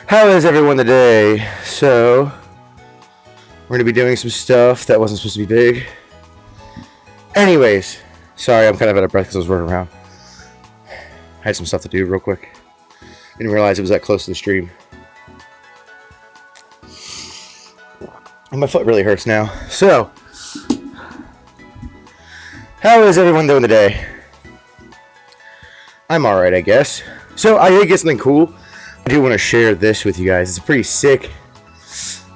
How is everyone today? So, we're going to be doing some stuff that wasn't supposed to be big. Anyways, sorry, I'm kind of out of breath because I was running around. I had some stuff to do real quick. Didn't realize it was that close to the stream. And my foot really hurts now. So, how is everyone doing today? I'm alright, I guess. So, I did get something cool. I do want to share this with you guys. It's a pretty sick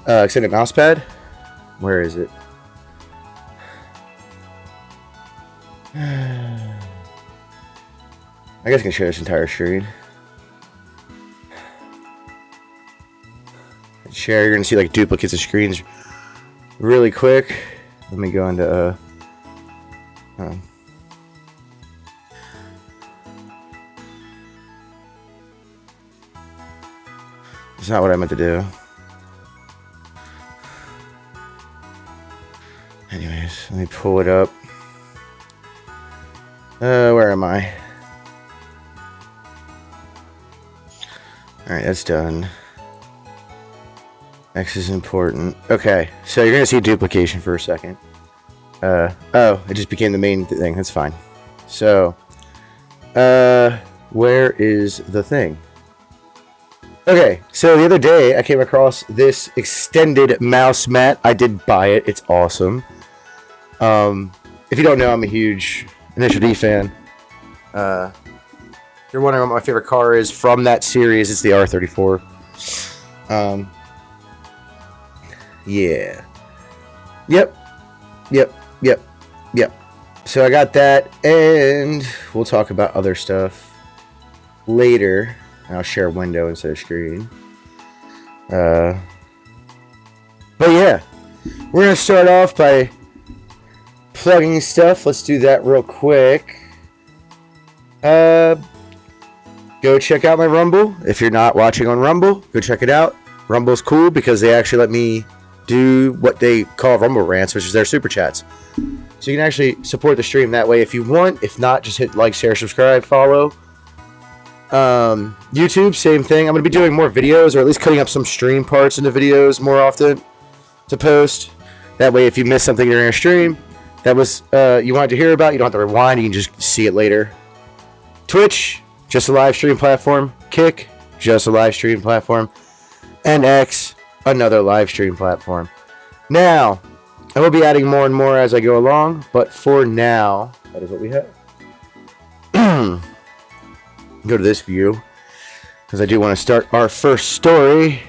extended mouse pad. Where is it? I guess I can share this entire screen. Share, you're going to see like duplicates of screens really quick. Let me go into it's not what I meant to do. Anyways, let me pull it up. Where am I? Alright, that's done. X is important. Okay, so you're gonna see duplication for a second. Oh, it just became the main thing. That's fine. So, where is the thing? Okay, so the other day I came across this extended mouse mat. I did buy it. It's awesome. If you don't know, I'm a huge Initial D fan. If you're wondering what my favorite car is from that series, it's the R34. Yeah. Yep. So I got that, and we'll talk about other stuff later. I'll share a window instead of screen. But yeah, we're gonna start off by plugging stuff. Let's do that real quick. Go check out my Rumble. If you're not watching on Rumble, go check it out. Rumble's cool because they actually let me do what they call Rumble Rants, which is their super chats. So you can actually support the stream that way if you want. If not, just hit like, share, subscribe, follow. YouTube, same thing. I'm going to be doing more videos, or at least cutting up some stream parts into videos more often to post. That way, if you miss something during a stream that was you wanted to hear about, you don't have to rewind. You can just see it later. Twitch, just a live stream platform. Kick, just a live stream platform. And X, another live stream platform. Now, I will be adding more and more as I go along, but for now, that is what we have. Go to this view, because I do want to start our first story.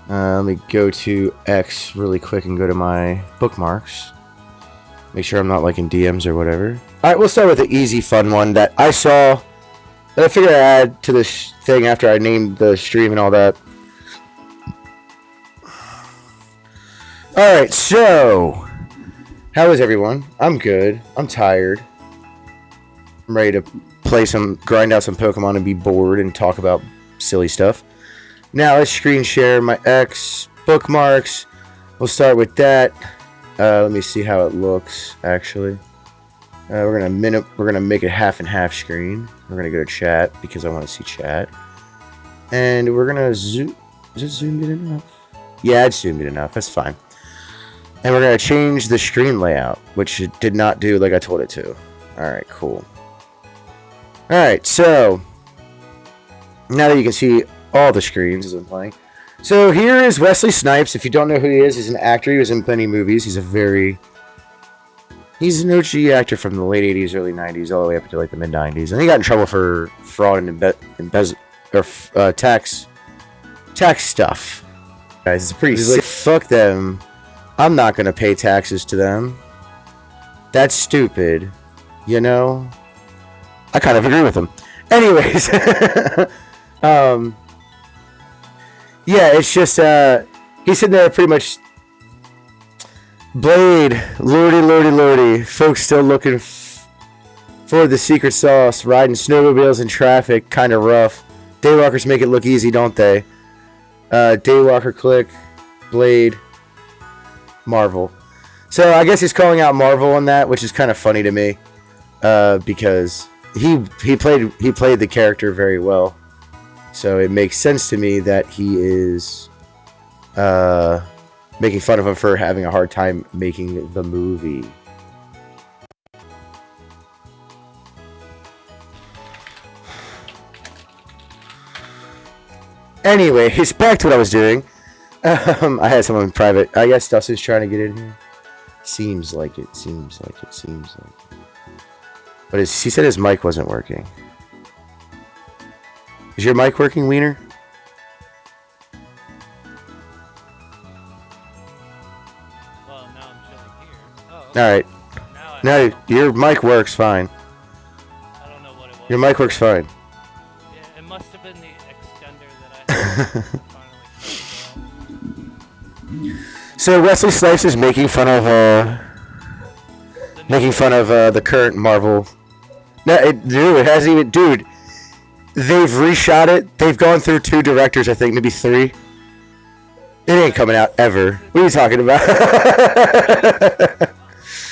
Let me go to X really quick and go to my bookmarks. Make sure I'm not like in DMs or whatever. Alright, we'll start with the easy fun one that I saw, that I figured I'd add to this thing after I named the stream and all that. Alright, so how is everyone? I'm good. I'm tired. I'm ready to grind out some Pokemon and be bored and talk about silly stuff. Now let's screen share my X bookmarks. We'll start with that. Let me see how it looks actually. We're gonna make it half and half screen. We're gonna go to chat because I want to see chat. And we're gonna zoom. Is it zoomed in enough? Yeah, it's zoomed in enough. That's fine. And we're gonna change the screen layout, which it did not do like I told it to. Alright, cool. Alright, so now that you can see all the screens as I'm playing. So here is Wesley Snipes. If you don't know who he is, he's an actor. He was in plenty of movies. He's an OG actor from the late 80s, early 90s, all the way up to like the mid 90s. And he got in trouble for fraud and tax stuff. Guys, it's pretty sick. Like, fuck them. I'm not gonna pay taxes to them. That's stupid. You know? I kind of agree with him. Anyways, yeah, it's just he's sitting there pretty much. Blade, lordy, folks still looking for the secret sauce. Riding snowmobiles in traffic, kind of rough. Daywalkers make it look easy, don't they? Daywalker click, Blade, Marvel. So I guess he's calling out Marvel on that, which is kind of funny to me, because he played the character very well, so it makes sense to me that he is making fun of him for having a hard time making the movie. Anyways, back to what I was doing. I had someone in private. I guess Dustin's trying to get in here. Seems like it. But he said his mic wasn't working. Is your mic working, Wiener? Well, now I'm chilling here. Oh, okay. Alright. Now your mic works fine. I don't know what it was. Your mic works fine. Yeah, it must have been the extender that I had finally. So Wesley Snipes is making fun of the current Marvel. No, it hasn't even. Dude, they've reshot it. They've gone through 2 directors, I think, maybe 3. It ain't coming out ever. What are you talking about?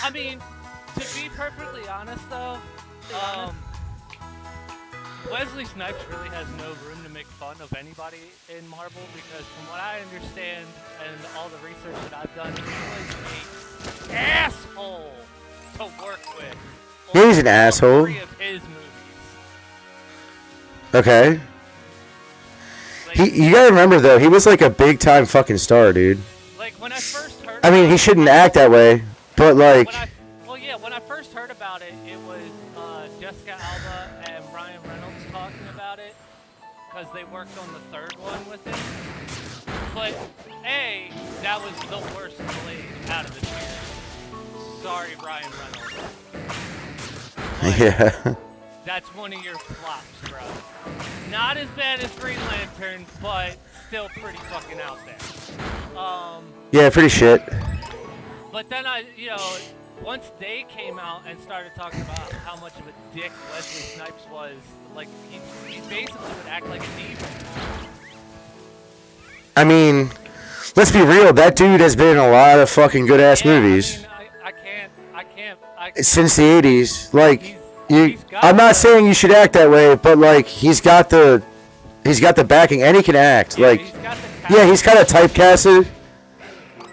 I mean, to be perfectly honest, though, Wesley Snipes really has no room to make fun of anybody in Marvel because, from what I understand and all the research that I've done, he was an asshole to work with. He's an asshole. 3 of his movies. Okay. Like, You gotta remember though, he was like a big time fucking star, dude. Like when I first heard. I mean, he shouldn't act that way, but like. When I first heard about it, it was Jessica Alba and Ryan Reynolds talking about it because they worked on the 3rd one with him. But that was the worst blade out of the series. Sorry, Ryan Reynolds. Yeah. That's one of your flops, bro. Not as bad as Green Lantern, but still pretty fucking out there. Yeah, pretty shit. But then once they came out and started talking about how much of a dick Wesley Snipes was, like he basically would act like a diva. I mean, let's be real. That dude has been in a lot of fucking good ass movies. I mean, I can't. Since the 80s, like I'm not the, saying you should act that way, but like he's got the backing and he can act. Yeah, like he's kind of typecasted.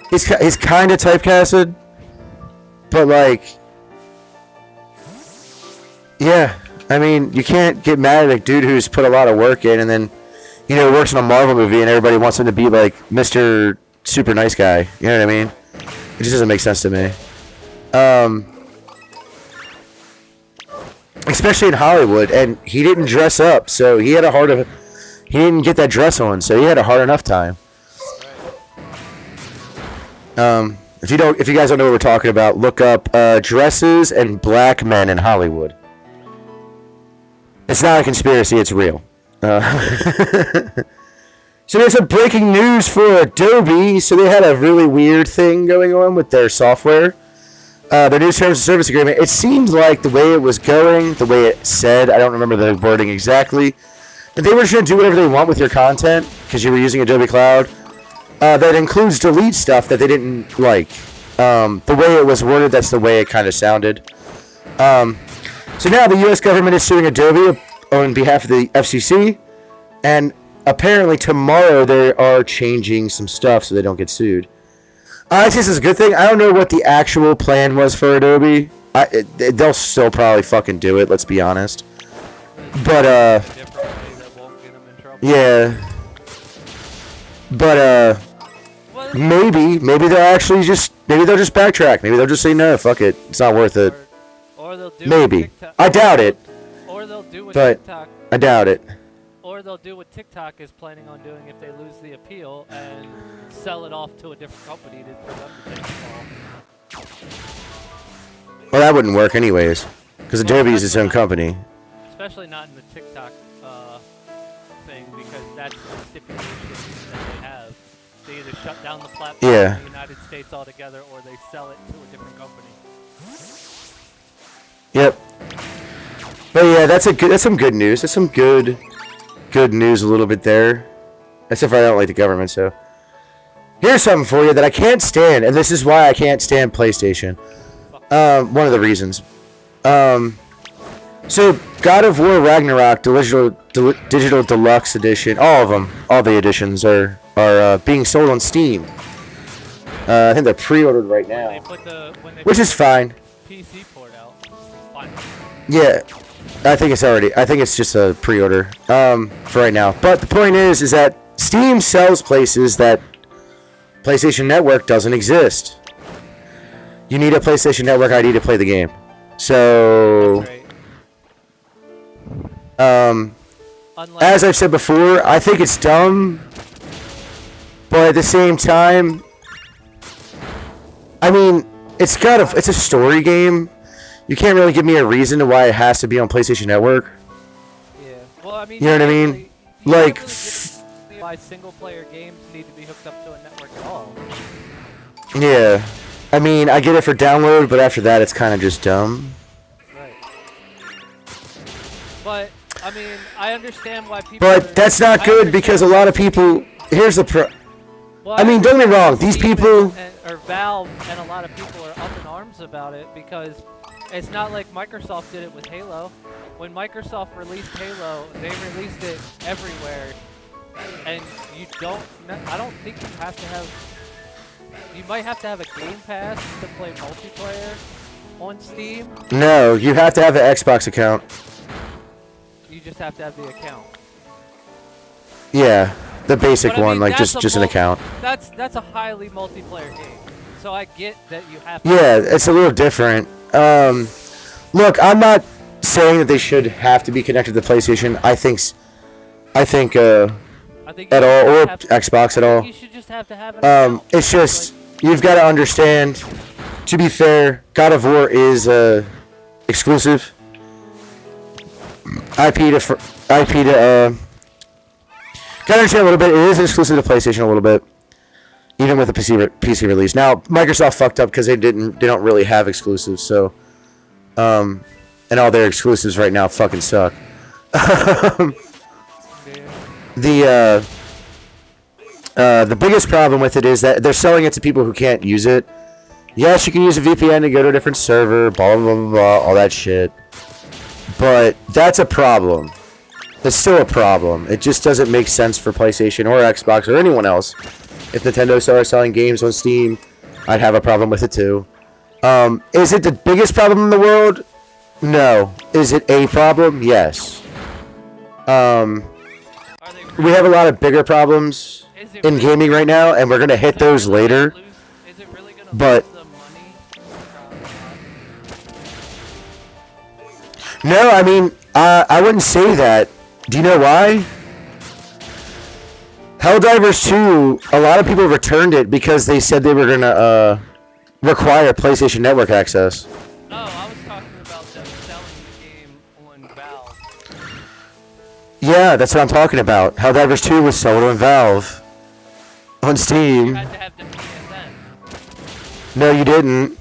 He's kind of typecasted, but like yeah, I mean you can't get mad at a dude who's put a lot of work in and then works in a Marvel movie and everybody wants him to be like Mr. Super Nice Guy. You know what I mean? It just doesn't make sense to me. Especially in Hollywood, and he didn't dress up, so he didn't get that dress on, so he had a hard enough time. If you guys don't know what we're talking about, look up dresses and black men in Hollywood. It's not a conspiracy; it's real. So there's some breaking news for Adobe. So they had a really weird thing going on with their software. Their new terms of service agreement, it seemed like the way it was going, the way it said, I don't remember the wording exactly, that they were just going to do whatever they want with your content because you were using Adobe Cloud. That includes delete stuff that they didn't like. The way it was worded, that's the way it kind of sounded. So now the U.S. government is suing Adobe on behalf of the FCC, and apparently tomorrow they are changing some stuff so they don't get sued. Honestly, this is a good thing. I don't know what the actual plan was for Adobe. They'll still probably fucking do it, let's be honest. But, yeah. But, maybe they'll actually maybe they'll just backtrack. Maybe they'll just say, no, fuck it. It's not worth it. Or they'll do maybe. I doubt it. Or they'll do what but TikTok. I doubt it. Or they'll do what TikTok is planning on doing if they lose the appeal and sell it off to a different company for them to take the fall. Well, that wouldn't work anyways, because Adobe is its own company. Especially not in the TikTok thing, because that's the stipulation that they have. They either shut down the platform in the United States altogether, or they sell it to a different company. Yep. But yeah, that's some good news. That's some good news a little bit there. Except for I don't like the government, so. Here's something for you that I can't stand, and this is why I can't stand PlayStation. One of the reasons. So, God of War Ragnarok digital deluxe edition, all of them, all the editions are being sold on Steam. I think they're pre-ordered right now, which is fine. PC port out. Fine. Yeah, I think it's just a pre-order for right now. But the point is that Steam sells places that PlayStation Network doesn't exist. You need a PlayStation Network ID to play the game. So, as I've said before, I think it's dumb, but at the same time, I mean, it's a story game. You can't really give me a reason to why it has to be on PlayStation Network. Yeah. Well, I mean, you know what I mean? Like, why single-player games need to be hooked up to a network at all? Yeah. I mean, I get it for download, but after that, it's kind of just dumb. Right. But I mean, I understand why people. But that's not good because a lot of people. Here's the Well, I mean, don't get me wrong. These people. Or Valve and a lot of people are up in arms about it because it's not like Microsoft did it with Halo. When Microsoft released Halo, they released it everywhere, and I don't think you have to have. You might have to have a Game Pass to play multiplayer on Steam. No, you have to have an Xbox account. You just have to have the account. Yeah, the basic But, I one, mean, like just an account. That's a highly multiplayer game, so I get that you have. Yeah, it's a little different. Look, I'm not saying that they should have to be connected to PlayStation. I think at all, or Xbox at all. You should just have to have an it's just you've got to understand. To be fair, God of War is exclusive. IP to gotta understand a little bit. It is exclusive to PlayStation a little bit, even with the PC release. Now Microsoft fucked up because they don't really have exclusives. So, and all their exclusives right now fucking suck. The biggest problem with it is that they're selling it to people who can't use it. Yes, you can use a VPN to go to a different server, blah blah blah blah, all that shit. But that's a problem. It's still a problem. It just doesn't make sense for PlayStation or Xbox or anyone else. If Nintendo started selling games on Steam, I'd have a problem with it too. Is it the biggest problem in the world? No. Is it a problem? Yes. We have a lot of bigger problems in gaming right now, and we're gonna hit those later. But no, I mean, I wouldn't say that. Do you know why? Helldivers 2, a lot of people returned it because they said they were gonna require PlayStation Network access. Oh, I was talking about them selling the game on Valve. Yeah, that's what I'm talking about. Helldivers 2 was sold on Valve. On Steam. You had to have the PSN. No, you didn't.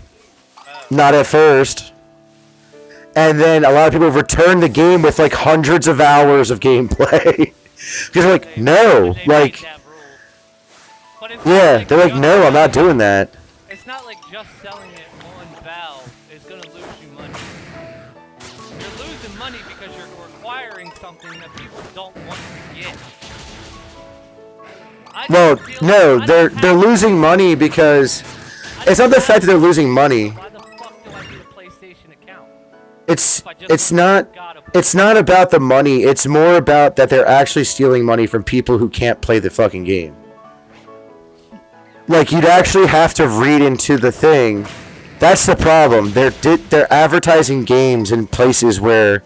Not at first. And then a lot of people returned the game with like hundreds of hours of gameplay. Because they're like, no, like, yeah, they're like, no, I'm not doing that. It's not like just selling it on Valve is going to lose you money. You're losing money because you're requiring something that people don't want to get. Well, no, they're losing money because it's not the fact that they're losing money. Why the fuck do I need a PlayStation account? It's not about the money. It's more about that they're actually stealing money from people who can't play the fucking game. Like, you'd actually have to read into the thing. That's the problem. They're advertising games in places where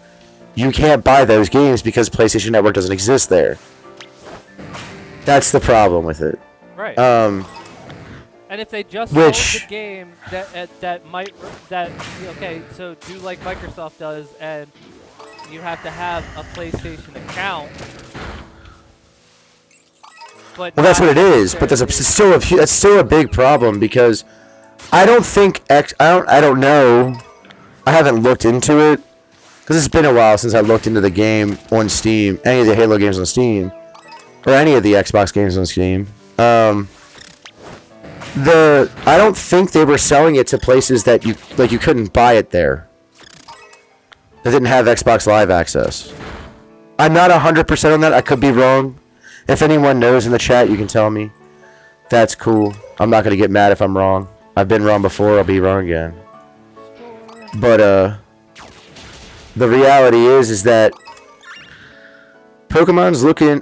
you can't buy those games because PlayStation Network doesn't exist there. That's the problem with it. Right. And if they just sold the game so do like Microsoft does, and you have to have a PlayStation account. But well, that's what it is. But that's still a big problem because I don't think I don't know. I haven't looked into it because it's been a while since I looked into the game on Steam, any of the Halo games on Steam, or any of the Xbox games on Steam. I don't think they were selling it to places that you couldn't buy it there. that didn't have Xbox Live access. I'm not 100% on that. I could be wrong. If anyone knows in the chat, you can tell me. That's cool. I'm not going to get mad if I'm wrong. I've been wrong before. I'll be wrong again. But, the reality is that Pokemon's looking,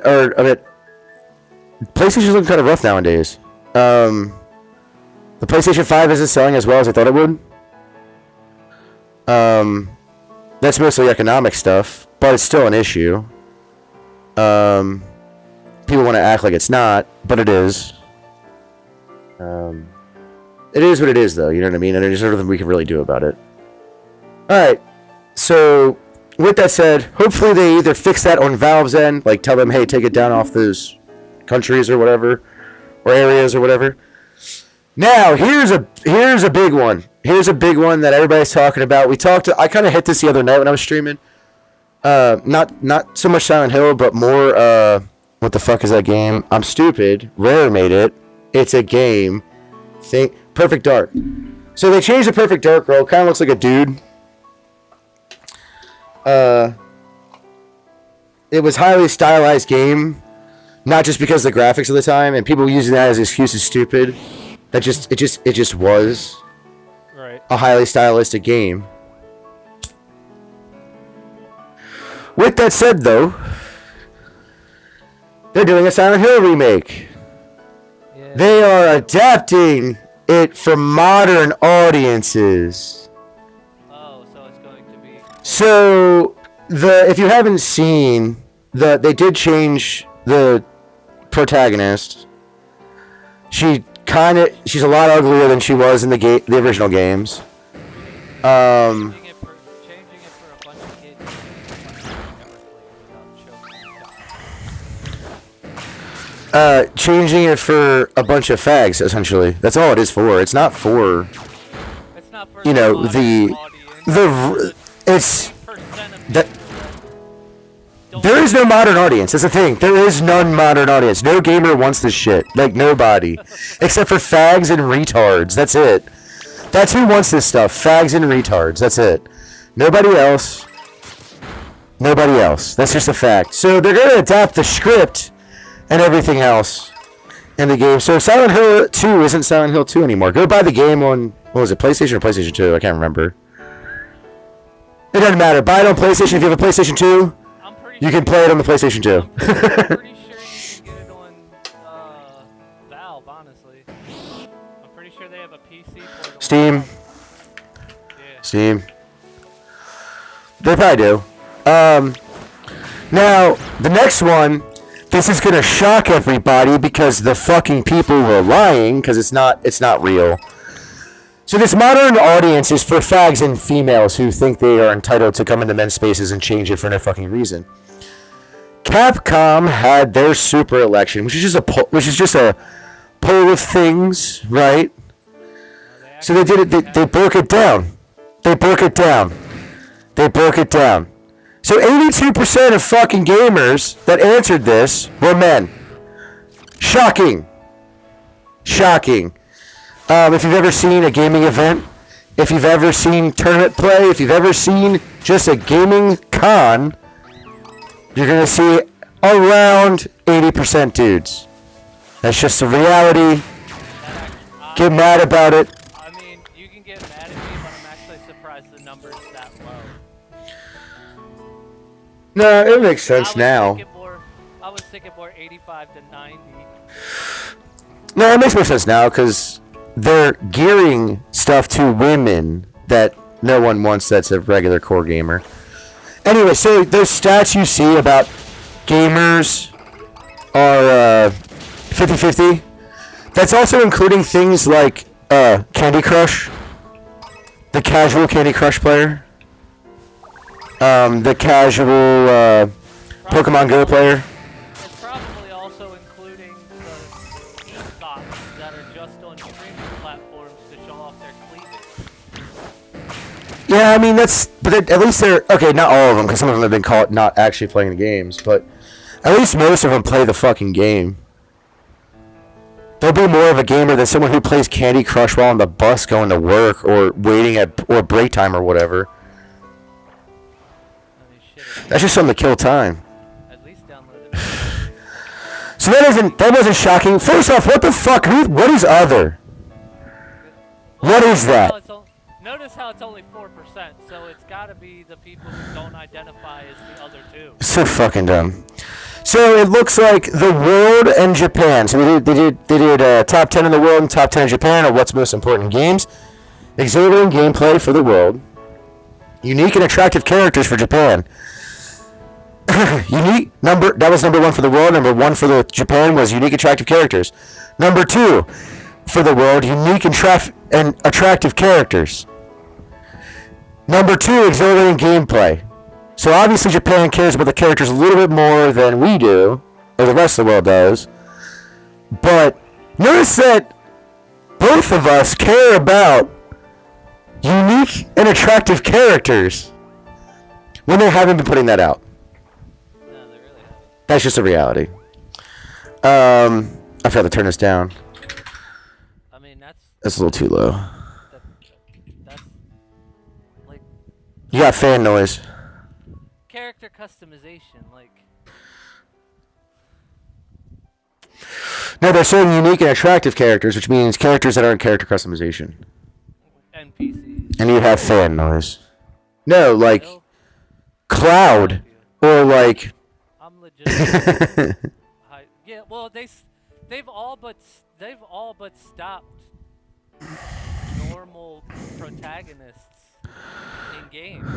PlayStation's looking kind of rough nowadays. The PlayStation 5 isn't selling as well as I thought it would. That's mostly economic stuff, but it's still an issue. People want to act like it's not, but it is. It is what it is, though. You know what I mean? And there's nothing we can really do about it. Alright. So, with that said, hopefully they either fix that on Valve's end, like tell them, hey, take it down off those countries or whatever, or areas or whatever. Now, here's a big one. Here's a big one that everybody's talking about. I kind of hit this the other night when I was streaming. Not so much Silent Hill, but more, what the fuck is that game? I'm stupid. Rare made it. It's a game. Perfect Dark. So they changed the Perfect Dark role. Kind of looks like a dude. It was highly stylized game. Not just because of the graphics of the time, and people using that as an excuse is stupid. It just was right. A highly stylistic game. With that said, though, they're doing a Silent Hill remake. Yeah. They are adapting it for modern audiences. Oh, so it's going to be. So if you haven't seen they did change the protagonist. She's a lot uglier than she was in the original games. Changing it for a bunch of kids. Changing it for a bunch of fags, essentially. That's all it is for. It's not for. It's not for you know it's that. There is no modern audience. That's the thing. There is none modern audience. No gamer wants this shit. Like, nobody. Except for fags and retards. That's it. That's who wants this stuff. Fags and retards. That's it. Nobody else. Nobody else. That's just a fact. So they're going to adapt the script and everything else in the game. So Silent Hill 2 isn't Silent Hill 2 anymore. Go buy the game on, what was it, PlayStation or PlayStation 2? I can't remember. It doesn't matter. Buy it on PlayStation if you have a PlayStation 2. You can play it on the PlayStation 2. I'm pretty sure you can get it on Valve, honestly. I'm pretty sure they have a PC port. Steam. Yeah. Steam. They probably do. Now, the next one, this is going to shock everybody because the fucking people were lying because it's not real. So this modern audience is for fags and females who think they are entitled to come into men's spaces and change it for no fucking reason. Capcom had their Super Election, which is just a poll of things, right? So they did it. They broke it down. They broke it down. So 82% of fucking gamers that answered this were men. Shocking. If you've ever seen a gaming event, if you've ever seen tournament play, if you've ever seen just a gaming con, you're going to see around 80% dudes. That's just the reality. Get mad about it. I mean, you can get mad at me, but I'm actually surprised the number's that low. No, it makes sense now. I was thinking more 85 to 90. No, it makes more sense now because they're gearing stuff to women that no one wants that's a regular core gamer. Anyway, so those stats you see about gamers are 50-50. That's also including things like Candy Crush, the casual Candy Crush player, the casual Pokemon Go player. It's probably also including the e-bots that are just on streaming platforms to show off their cleavage. Yeah, I mean, but at least they're, okay, not all of them, because some of them have been caught not actually playing the games, but at least most of them play the fucking game. They'll be more of a gamer than someone who plays Candy Crush while on the bus going to work or waiting or break time or whatever. That's just something to kill time. At least download it. So that wasn't shocking. First off, what the fuck? What is other? What is that? Notice how it's only 4%, so it's gotta be the people who don't identify as the other two. So fucking dumb. So it looks like the world and Japan. So they did top 10 in the world and top 10 in Japan of what's most important in games. Exhilarating gameplay for the world. Unique and attractive characters for Japan. That was number 1 for the world. Number 1 for the Japan was unique, attractive characters. Number 2 for the world, unique and attractive characters. Number 2, exhilarating gameplay. So obviously Japan cares about the characters a little bit more than we do, or the rest of the world does. But notice that both of us care about unique and attractive characters when they haven't been putting that out. No, they really haven't. That's just a reality. I forgot to turn this down. I mean, That's a little too low. That's like You got fan noise. character customization, like. No, they're saying unique and attractive characters, which means characters that aren't character customization. NPCs. And you have fan noise. No, like Bill? Cloud or like. I'm legit. Yeah, well, they've all but stopped normal protagonists in games.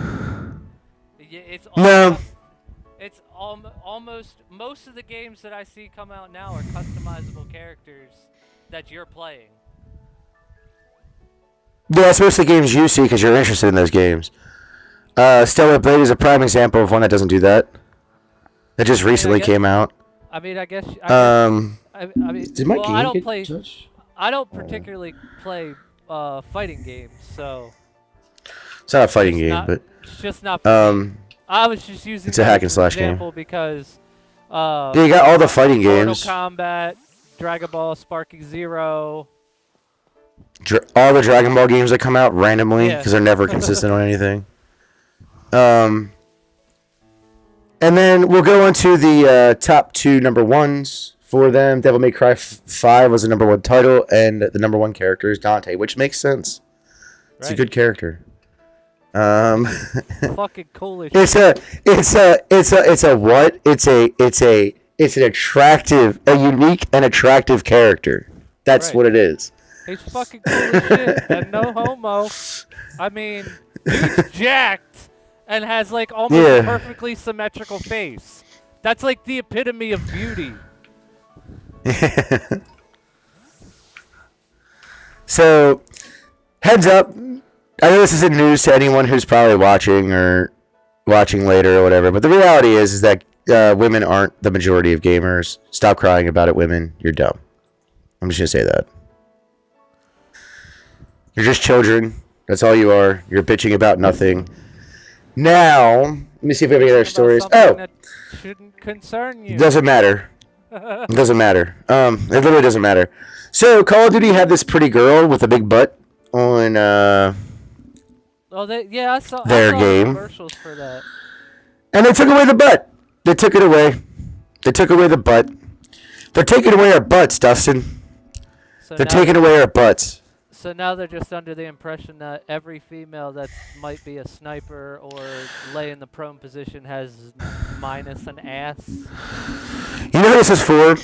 It's No. It's almost most of the games that I see come out now are customizable characters that you're playing. Yeah, it's mostly games you see because you're interested in those games. Stellar Blade is a prime example of one that doesn't do that. That just recently came out. I mean, I guess. I mean, did my well, game I don't get play. touched? I don't particularly play fighting games, so. It's not a fighting game, but it's just not. For me. I was just using. It's a hack and slash game. Because. Yeah, you got all the fighting games. Mortal Kombat, Dragon Ball, Sparking Zero. All the Dragon Ball games that come out randomly because they're never consistent on anything. And then we'll go into the top 2 number 1s for them. Devil May Cry 5 was the number 1 title, and the number 1 character is Dante, which makes sense. It's a good character. Fucking cool as shit. It's a unique and attractive character. That's what it is. He's fucking cool as shit, and no homo. I mean, dude's jacked and has like almost a perfectly symmetrical face. That's like the epitome of beauty. So, heads up. I know this isn't news to anyone who's probably watching or watching later or whatever, but the reality is that women aren't the majority of gamers. Stop crying about it, women. You're dumb. I'm just going to say that. You're just children. That's all you are. You're bitching about nothing. Now, let me see if we have any other stories. Oh! That shouldn't concern you. Doesn't matter. It doesn't matter. It literally doesn't matter. So, Call of Duty had this pretty girl with a big butt on I saw game. Commercials for that. And they took away the butt. They took it away. They took away the butt. They're taking away our butts, Dustin. They're taking away our butts. So now they're just under the impression that every female that might be a sniper or lay in the prone position has minus an ass. You know who this is for?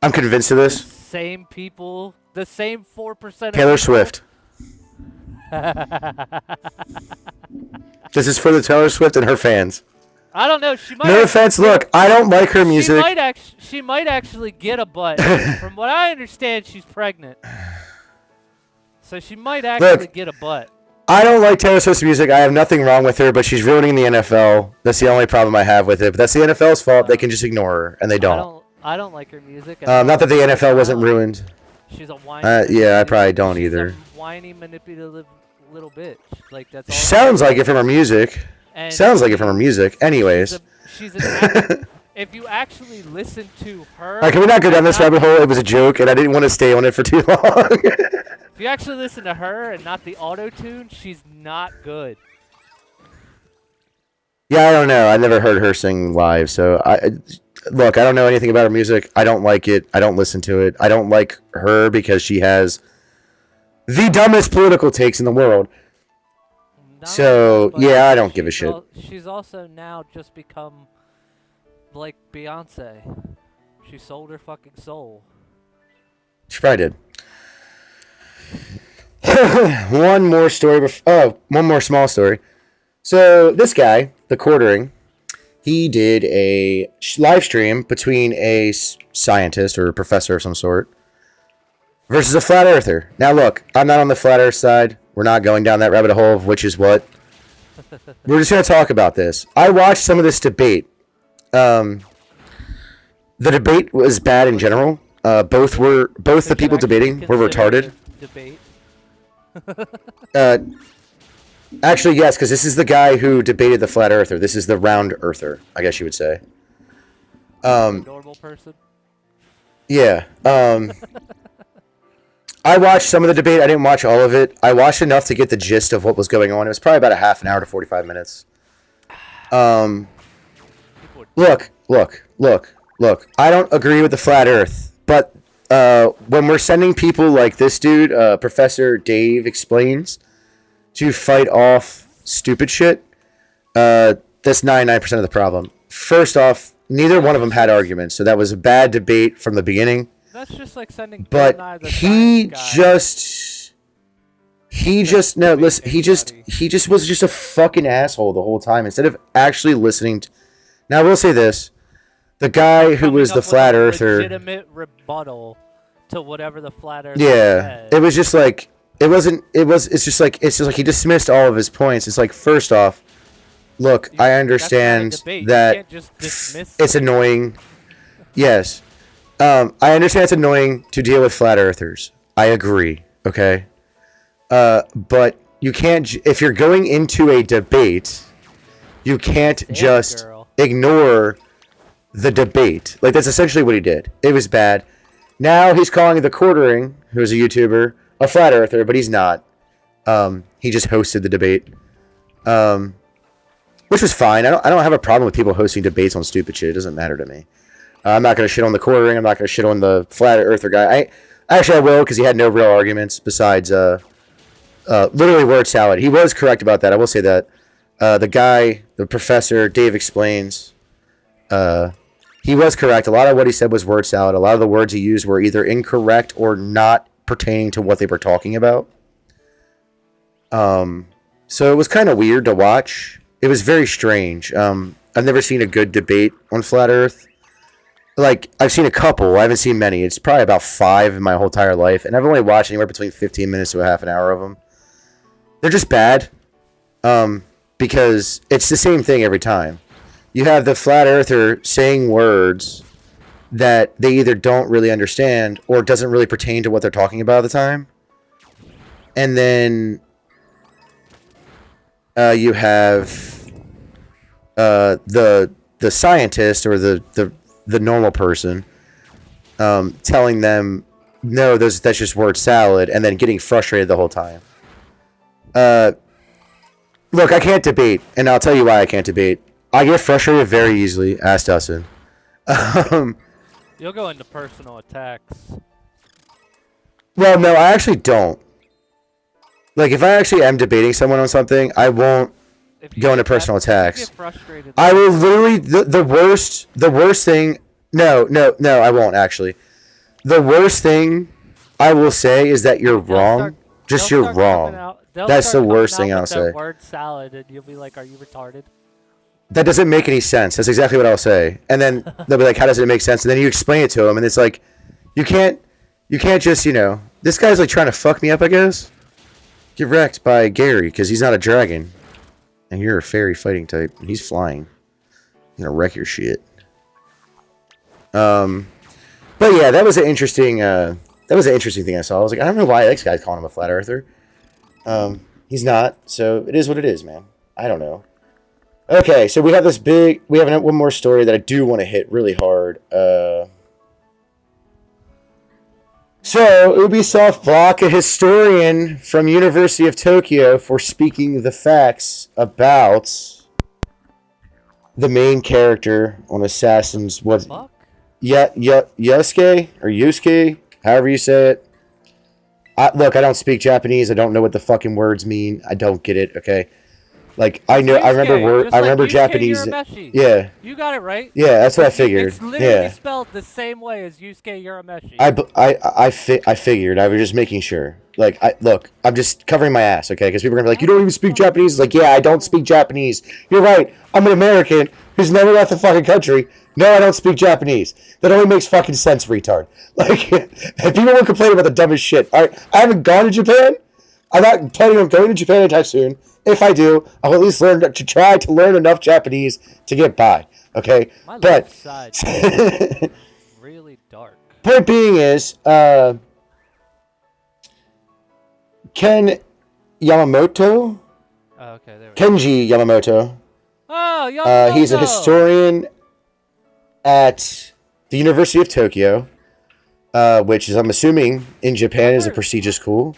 I'm convinced of this. Same people, the same 4%. Taylor Swift. This is for the Taylor Swift and her fans. I don't know. She might. No offense. Look, I don't like her music. She might actually get a butt. From what I understand, she's pregnant. So she might actually get a butt. I don't like Taylor Swift's music. I have nothing wrong with her, but she's ruining the NFL. That's the only problem I have with it. But that's the NFL's fault. They can just ignore her, and they don't. I don't like her music. Not that the NFL wasn't ruined. She's a whiny. Yeah, I probably don't either. She's a whiny, manipulative little bitch. Like that's. She sounds like it from her music. Sounds like it from her music. Anyways. If you actually listen to her. Alright, can we not go down this rabbit hole? It was a joke, and I didn't want to stay on it for too long. If you actually listen to her and not the auto-tune, she's not good. Yeah, I don't know. I never heard her sing live, so look. I don't know anything about her music. I don't like it. I don't listen to it. I don't like her because she has the dumbest political takes in the world. Not only So that, but yeah, I don't give a shit. she's also now just become like Beyonce. She sold her fucking soul. She probably did. One more story. One more small story. So this guy, TheQuarting, he did a live stream between a scientist or a professor of some sort versus a flat earther. Now look, I'm not on the flat earth side. We're not going down that rabbit hole of which is what. We're just going to talk about this. I watched some of this debate. The debate was bad in general. Both the people debating were retarded. Debate. Actually, yes, because this is the guy who debated the flat earther. This is the round earther, I guess you would say. Normal person. Yeah. I watched some of the debate. I didn't watch all of it. I watched enough to get the gist of what was going on. It was probably about a half an hour to 45 minutes. Look. I don't agree with the flat earth, but when we're sending people like this dude, Professor Dave Explains, to fight off stupid shit, that's 99% of the problem. First off, neither one of them had arguments, so that was a bad debate from the beginning. That's just like sending. But he just was just a fucking asshole the whole time instead of actually listening. Now I will say this: the guy who was the flat earther, legitimate rebuttal to whatever the flat earther said. It was just like it's just like he dismissed all of his points. It's like, first off, look, I understand that it's annoying. Yes. I understand it's annoying to deal with flat earthers. I agree. Okay. But you can't, if you're going into a debate, you can't just ignore the debate. Like, that's essentially what he did. It was bad. Now he's calling TheQuarting, who's a YouTuber, a flat earther, but he's not. He just hosted the debate. Which was fine. I don't have a problem with people hosting debates on stupid shit. It doesn't matter to me. I'm not going to shit on TheQuarting. I'm not going to shit on the flat earther guy. I will, because he had no real arguments besides literally word salad. He was correct about that. I will say that. The guy, the professor, Dave Explains, he was correct. A lot of what he said was word salad. A lot of the words he used were either incorrect or not pertaining to what they were talking about. So it was kind of weird to watch. It was very strange. I've never seen a good debate on Flat Earth. Like, I've seen a couple. I haven't seen many. It's probably about 5 in my whole entire life. And I've only watched anywhere between 15 minutes to a half an hour of them. They're just bad. Because it's the same thing every time. You have the flat earther saying words that they either don't really understand or doesn't really pertain to what they're talking about at the time. And then you have the scientist or the normal person telling them, no, that's just word salad, and then getting frustrated the whole time. Look, I can't debate, and I'll tell you why I can't debate. I get frustrated very easily. Ask Dustin. You'll go into personal attacks. Well, no, I actually don't. Like, if I actually am debating someone on something, I won't go into personal attacks. I will literally the worst thing. No, I won't actually. The worst thing I will say is that you're wrong. You're wrong. That's the worst thing I'll say. Word salad, and you'll be like, "Are you retarded?" That doesn't make any sense. That's exactly what I'll say. And then they'll be like, "How does it make sense?" And then you explain it to them, and it's like, you can't just, this guy's like trying to fuck me up, I guess. Get wrecked by Gary because he's not a dragon, and you're a fairy fighting type, and he's flying. He's gonna wreck your shit. But yeah, that was an interesting thing I saw. I was like, I don't know why this guy's calling him a flat earther. He's not, so it is what it is, man. I don't know. Okay, so we have one more story that I do want to hit really hard. So, Ubisoft block a historian from University of Tokyo for speaking the facts about the main character on Assassin's was Fuck. Yusuke or Yusuke, however you say it. Look, I don't speak Japanese. I don't know what the fucking words mean. I don't get it. Okay, like I know, I remember Yusuke, I remember Yusuke Japanese. Urameshi. Yeah, You got it right. yeah, that's what I figured. It's literally Yeah, spelled the same way as Yusuke Urameshi. I figured. I was just making sure. Like, look, I'm just covering my ass, okay? Because people are gonna be like, you don't even speak Japanese. It's like, yeah, I don't speak Japanese. You're right. I'm an American who's never left the fucking country. No, I don't speak Japanese. That only makes fucking sense, retard. Like, people will complain about the dumbest shit. All right, I haven't gone to Japan. I'm not planning on going to Japan anytime soon. If I do, I'll at least try to learn enough Japanese to get by. Okay, My but left side is really dark. point being is, Ken Yamamoto, Oh, okay, there we go. Kenji Yamamoto. Oh, Yamamoto! He's a historian at the University of Tokyo, which is, I'm assuming, in Japan is a prestigious school.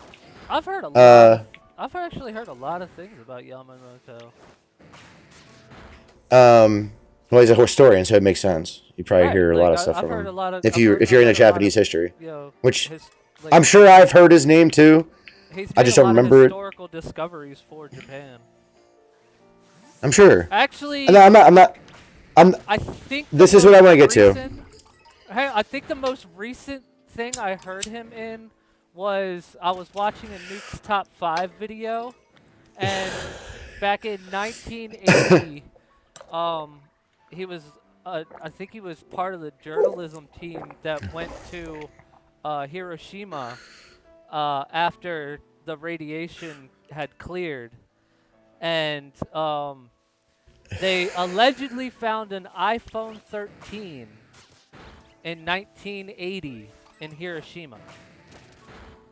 I've heard a lot. I've actually heard a lot of things about Yamamoto. Well, he's a historian, so it makes sense. You probably hear a lot of stuff I've from heard him. a lot of, If you're into Japanese history, which like, I'm sure I've heard his name too. he's I made just a don't lot of remember it. historical discoveries for Japan. I'm sure. Actually, No, I'm not. I think This is what I want to get to. Hey, I think the most recent thing I heard him in was I was watching a Nuke's Top 5 video, and back in 1980, he was, I think he was part of the journalism team that went to Hiroshima after the radiation had cleared, and they allegedly found an iPhone 13 in 1980 in Hiroshima.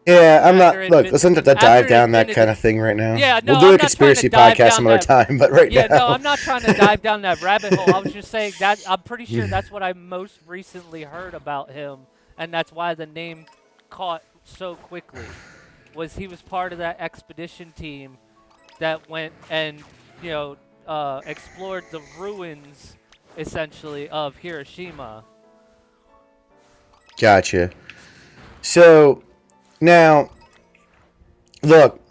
Yeah, I'm not. Look, let's not dive down that kind of thing right now. Yeah, no, we'll do I'm a not conspiracy trying to dive podcast down some other that- time, but right Yeah, now. no, I'm not trying to dive down that rabbit hole. I was just saying that I'm pretty sure that's what I most recently heard about him, and that's why the name caught so quickly. Was he was part of that expedition team that went and explored the ruins, essentially, of Hiroshima. Gotcha. So, now, look,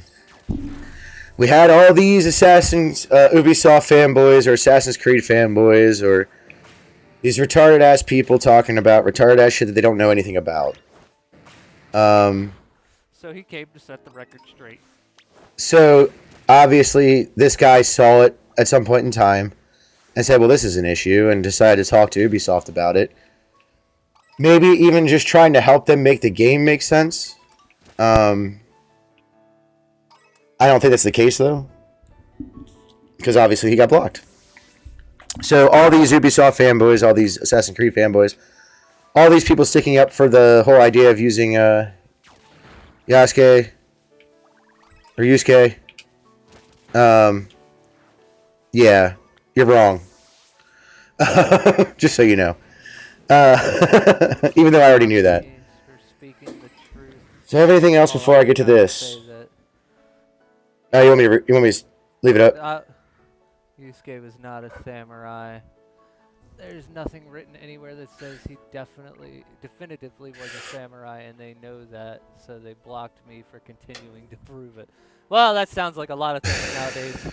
we had all these Ubisoft fanboys or Assassin's Creed fanboys or these retarded ass people talking about retarded ass shit that they don't know anything about. So he came to set the record straight. So, obviously, this guy saw it at some point in time and said, well, this is an issue, and decided to talk to Ubisoft about it. Maybe even just trying to help them make the game make sense. I don't think that's the case, though. Because obviously he got blocked. So all these Ubisoft fanboys, all these Assassin's Creed fanboys, all these people sticking up for the whole idea of using Yusuke. Yeah, you're wrong. Just so you know. Even though I already knew that. So, have anything else before I get to this? Oh, you want me to leave it up? Yusuke was not a samurai. There's nothing written anywhere that says he definitively was a samurai, and they know that, so they blocked me for continuing to prove it. Well, that sounds like a lot of things nowadays.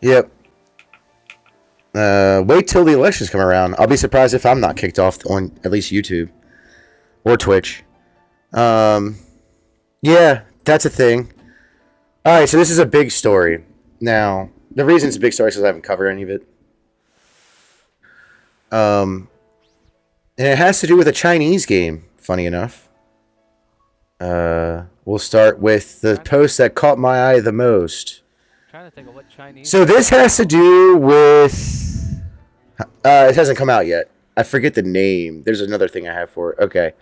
Yep. Wait till the elections come around. I'll be surprised if I'm not kicked off on at least YouTube or Twitch. Yeah, that's a thing. All right, so this is a big story. Now, the reason it's a big story is because I haven't covered any of it. And it has to do with a Chinese game, funny enough. We'll start with the post that caught my eye the most. Trying to think of what Chinese. So this has to do with. It hasn't come out yet. I forget the name. There's another thing I have for it. Okay.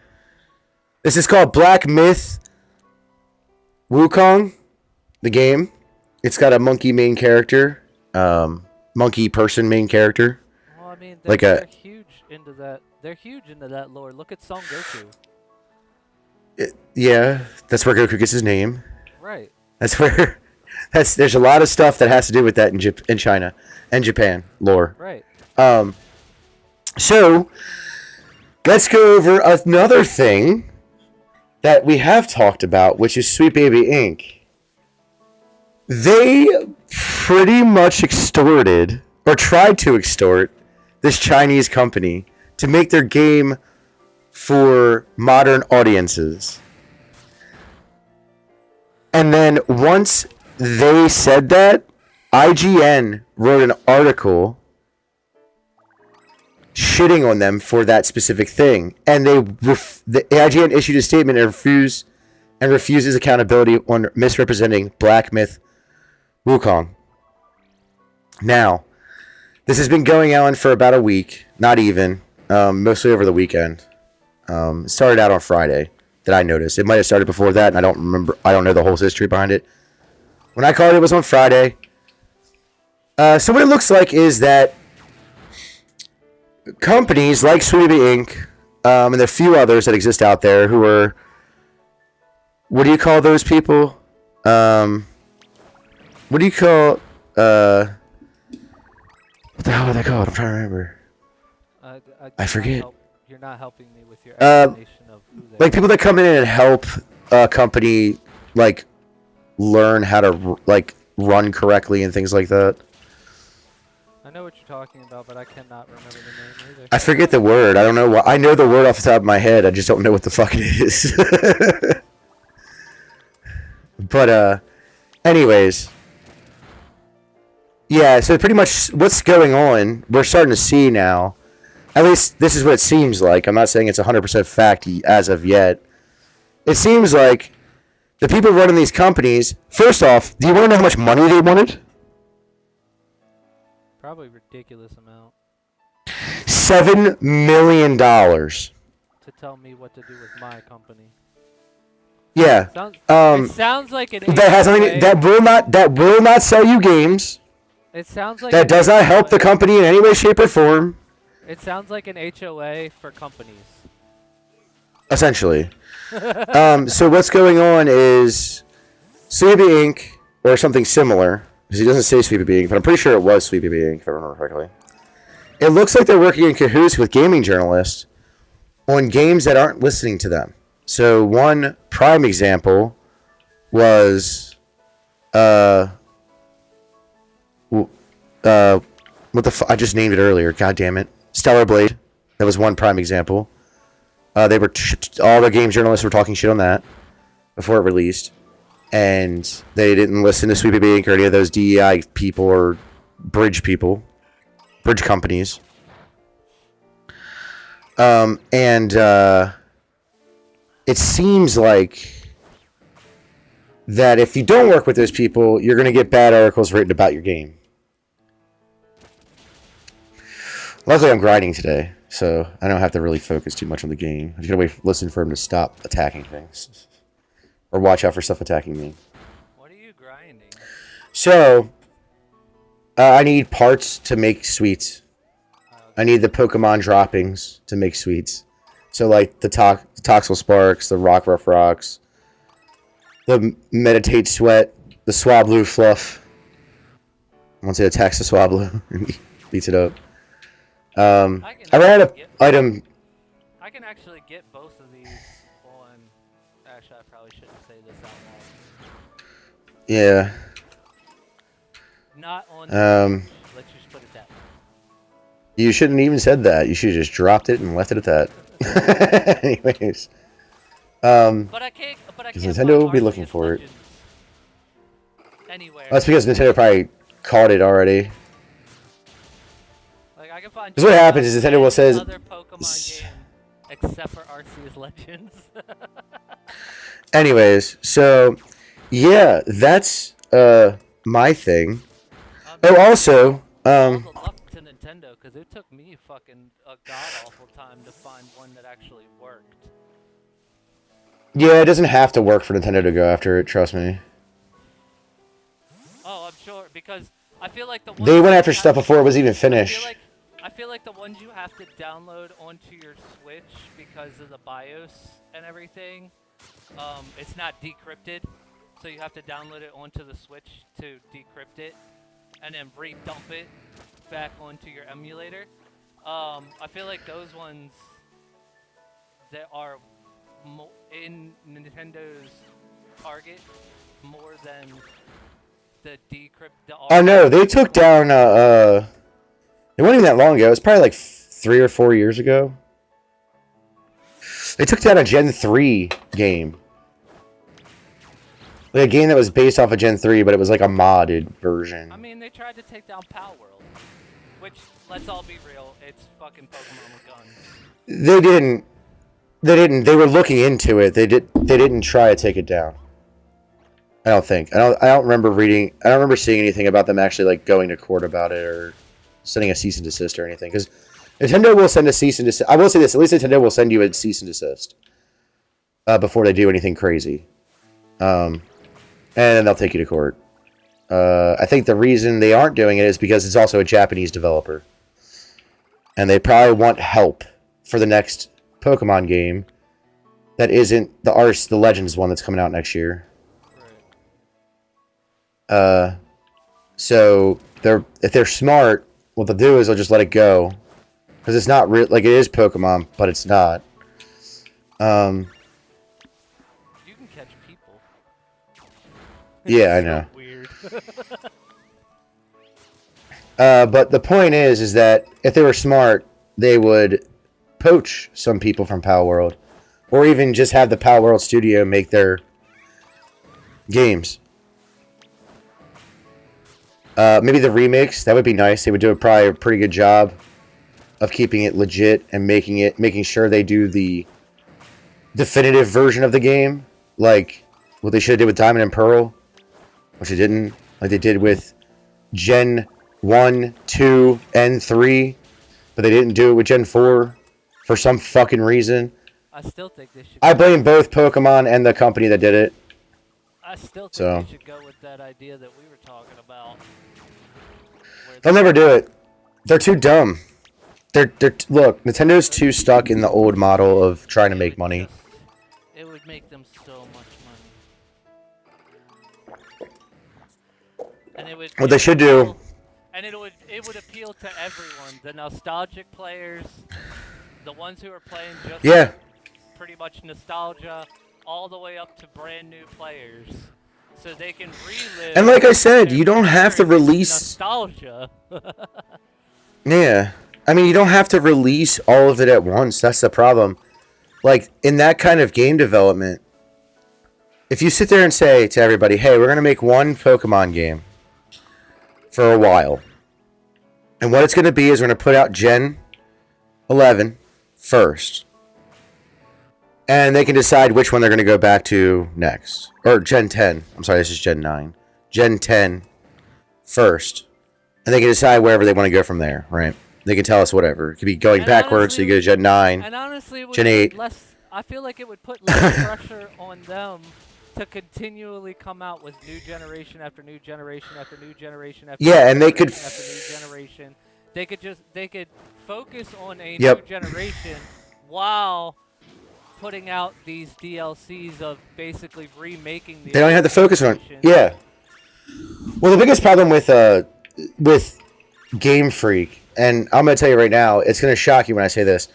This is called Black Myth Wukong, the game. It's got a monkey main character. Monkey person main character. Well, I mean, Like they're huge into that. They're huge into that lore. Look at Son Goku. Yeah, that's where Goku gets his name. Right. That's where There's a lot of stuff that has to do with that in China and Japan lore. Right. So let's go over another thing that we have talked about, which is Sweet Baby Inc. They pretty much extorted, or tried to extort, this Chinese company to make their game for modern audiences. And then once they said that, IGN wrote an article shitting on them for that specific thing, and the IGN issued a statement and refuses accountability on misrepresenting Black Myth Wukong. Now, this has been going on for about a week, not even, mostly over the weekend. It started out on Friday that I noticed. It might have started before that, and I don't remember. I don't know the whole history behind it. When I called it was on Friday. So what it looks like is that companies like Sweetie Inc. And there are a few others that exist out there who are, what do you call those people? What do you call, what the hell are they called? I'm trying to remember. I forget. You're not helping me with your explanation of who they like people that come in and help a company like learn how to like run correctly and things like that. I know what you're talking about, but I cannot remember the name either. I forget the word. I don't know what. I know the word off the top of my head. I just don't know what the fuck it is. But anyways, yeah. So pretty much what's going on, we're starting to see now. At least this is what it seems like. I'm not saying it's 100% fact as of yet. It seems like the people running these companies. First off, do you want to know how much money they wanted? Probably ridiculous amount. $7 million. To tell me what to do with my company. Yeah. It sounds like an that has nothing, that will not sell you games. It sounds like that does not help the company in any way, shape, or form. It sounds like an HOA for companies. Essentially. So what's going on is Sweepy Inc. or something similar. Because he doesn't say Sweepy Inc., but I'm pretty sure it was Sweepy Inc. if I remember correctly. It looks like they're working in cahoots with gaming journalists on games that aren't listening to them. So one prime example was what the I just named it earlier. God damn it. Stellar Blade. That was one prime example. They were all the game journalists were talking shit on that before it released, and they didn't listen to Sweepy Inc. or any of those DEI people or bridge companies. It seems like that if you don't work with those people, you're going to get bad articles written about your game. Luckily, I'm grinding today, so I don't have to really focus too much on the game. I just gotta listen for him to stop attacking things. Or watch out for stuff attacking me. What are you grinding? So, I need parts to make sweets. I need the Pokemon droppings to make sweets. So, like, the Toxel Sparks, the Rock Rough Rocks, the Meditate Sweat, the Swablu Fluff. Once it attacks the Swablu, and beats it up. I ran out of item. I can actually get both of these on. Actually, I probably shouldn't say this out loud. Yeah. Not on. Let's just put it that way. You shouldn't even said that. You should have just dropped it and left it at that. Anyways. But I can't. Because Nintendo will be looking for it. Anywhere. That's because Nintendo probably caught it already. Like I can find. Because what happens is Nintendo will says. Other Pokemon game, except for Arceus Legends. Anyways, so yeah, that's my thing. Also, all the luck to Nintendo, because it took me fucking a god awful time to find one that actually worked. Yeah, it doesn't have to work for Nintendo to go after it. Trust me. Oh, I'm sure, because I feel like the ones they went after stuff before it was even finished. I feel like the ones you have to download onto your Switch because of the BIOS and everything, it's not decrypted, so you have to download it onto the Switch to decrypt it, and then re-dump it back onto your emulator. I feel like those ones that are in Nintendo's target more than the decrypt. Oh no, they took down. It wasn't even that long ago. It was probably like 3 or 4 years ago. They took down a Gen 3 game. Like a game that was based off of Gen 3, but it was like a modded version. I mean, they tried to take down Power World, which, let's all be real, it's fucking Pokemon with guns. They didn't. They were looking into it. They didn't try to take it down. I don't think. I don't remember reading. I don't remember seeing anything about them actually like going to court about it or sending a cease and desist or anything. Because Nintendo will send a cease and desist. I will say this: at least Nintendo will send you a cease and desist before they do anything crazy, and then they'll take you to court. I think the reason they aren't doing it is because it's also a Japanese developer, and they probably want help for the next Pokemon game that isn't the Legends one that's coming out next year. So if they're smart, what they'll do is they'll just let it go, because it's not real. Like, it is Pokemon, but it's not. You can catch people. Yeah, I know. So weird. But the point is that if they were smart, they would poach some people from Power World, or even just have the Power World studio make their games. Maybe the remakes, that would be nice. They would do probably a pretty good job of keeping it legit and making sure they do the definitive version of the game, like what they should have did with Diamond and Pearl, which they didn't, like they did with Gen 1, 2, and 3, but they didn't do it with Gen 4 for some fucking reason. I still think they should. I blame both Pokemon and the company that did it. I still think they should go with that idea that we were talking about. They'll never do it. They're too dumb. Look, Nintendo's too stuck in the old model of trying to make money. It would make them so much money. And it would. What they should do. And it would appeal to everyone, the nostalgic players, the ones who are playing just pretty much nostalgia, all the way up to brand new players. So they can relive. And like I said, you don't have to release nostalgia. Yeah. I mean, you don't have to release all of it at once. That's the problem. Like, in that kind of game development, if you sit there and say to everybody, hey, we're going to make one Pokemon game for a while. And what it's going to be is we're going to put out Gen 11 first. And they can decide which one they're going to go back to next. Or Gen 10. I'm sorry, this is Gen 9. Gen 10 first. And they can decide wherever they want to go from there, right? They can tell us whatever. It could be going backwards, so you go to Gen 9, and honestly, Gen 8. I feel like it would put less pressure on them to continually come out with new generation after new generation after new generation after new and they could after new generation. They could focus on a Yep. new generation while putting out these DLCs of basically remaking the. They don't have to focus on. Yeah. Well, the biggest problem with Game Freak, and I'm going to tell you right now, it's going to shock you when I say this.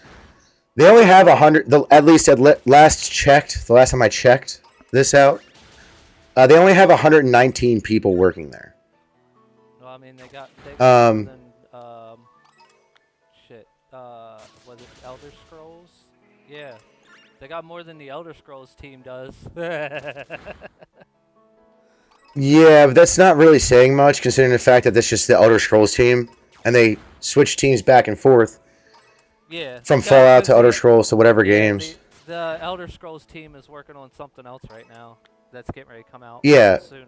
They only have 100. At least the last time I checked this out, they only have 119 people working there. No, I mean they got was it Elder Scrolls? Yeah. They got more than the Elder Scrolls team does. Yeah, but that's not really saying much, considering the fact that that's just the Elder Scrolls team, and they switch teams back and forth. Yeah. From Fallout to Elder Scrolls to whatever games. The Elder Scrolls team is working on something else right now that's getting ready to come out sooner.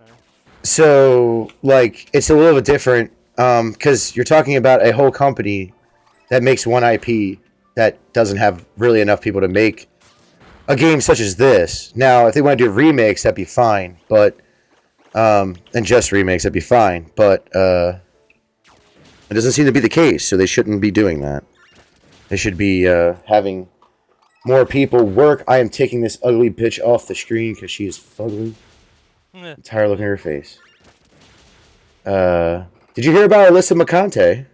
So, like, it's a little bit different, because you're talking about a whole company that makes one IP that doesn't have really enough people to make a game such as this. Now, if they want to do remakes, that'd be fine, but and just remakes, that'd be fine. But it doesn't seem to be the case, so they shouldn't be doing that. They should be having more people work. I am taking this ugly bitch off the screen because she is fugly. I'm tired of looking at her face. Did you hear about Alyssa McConte?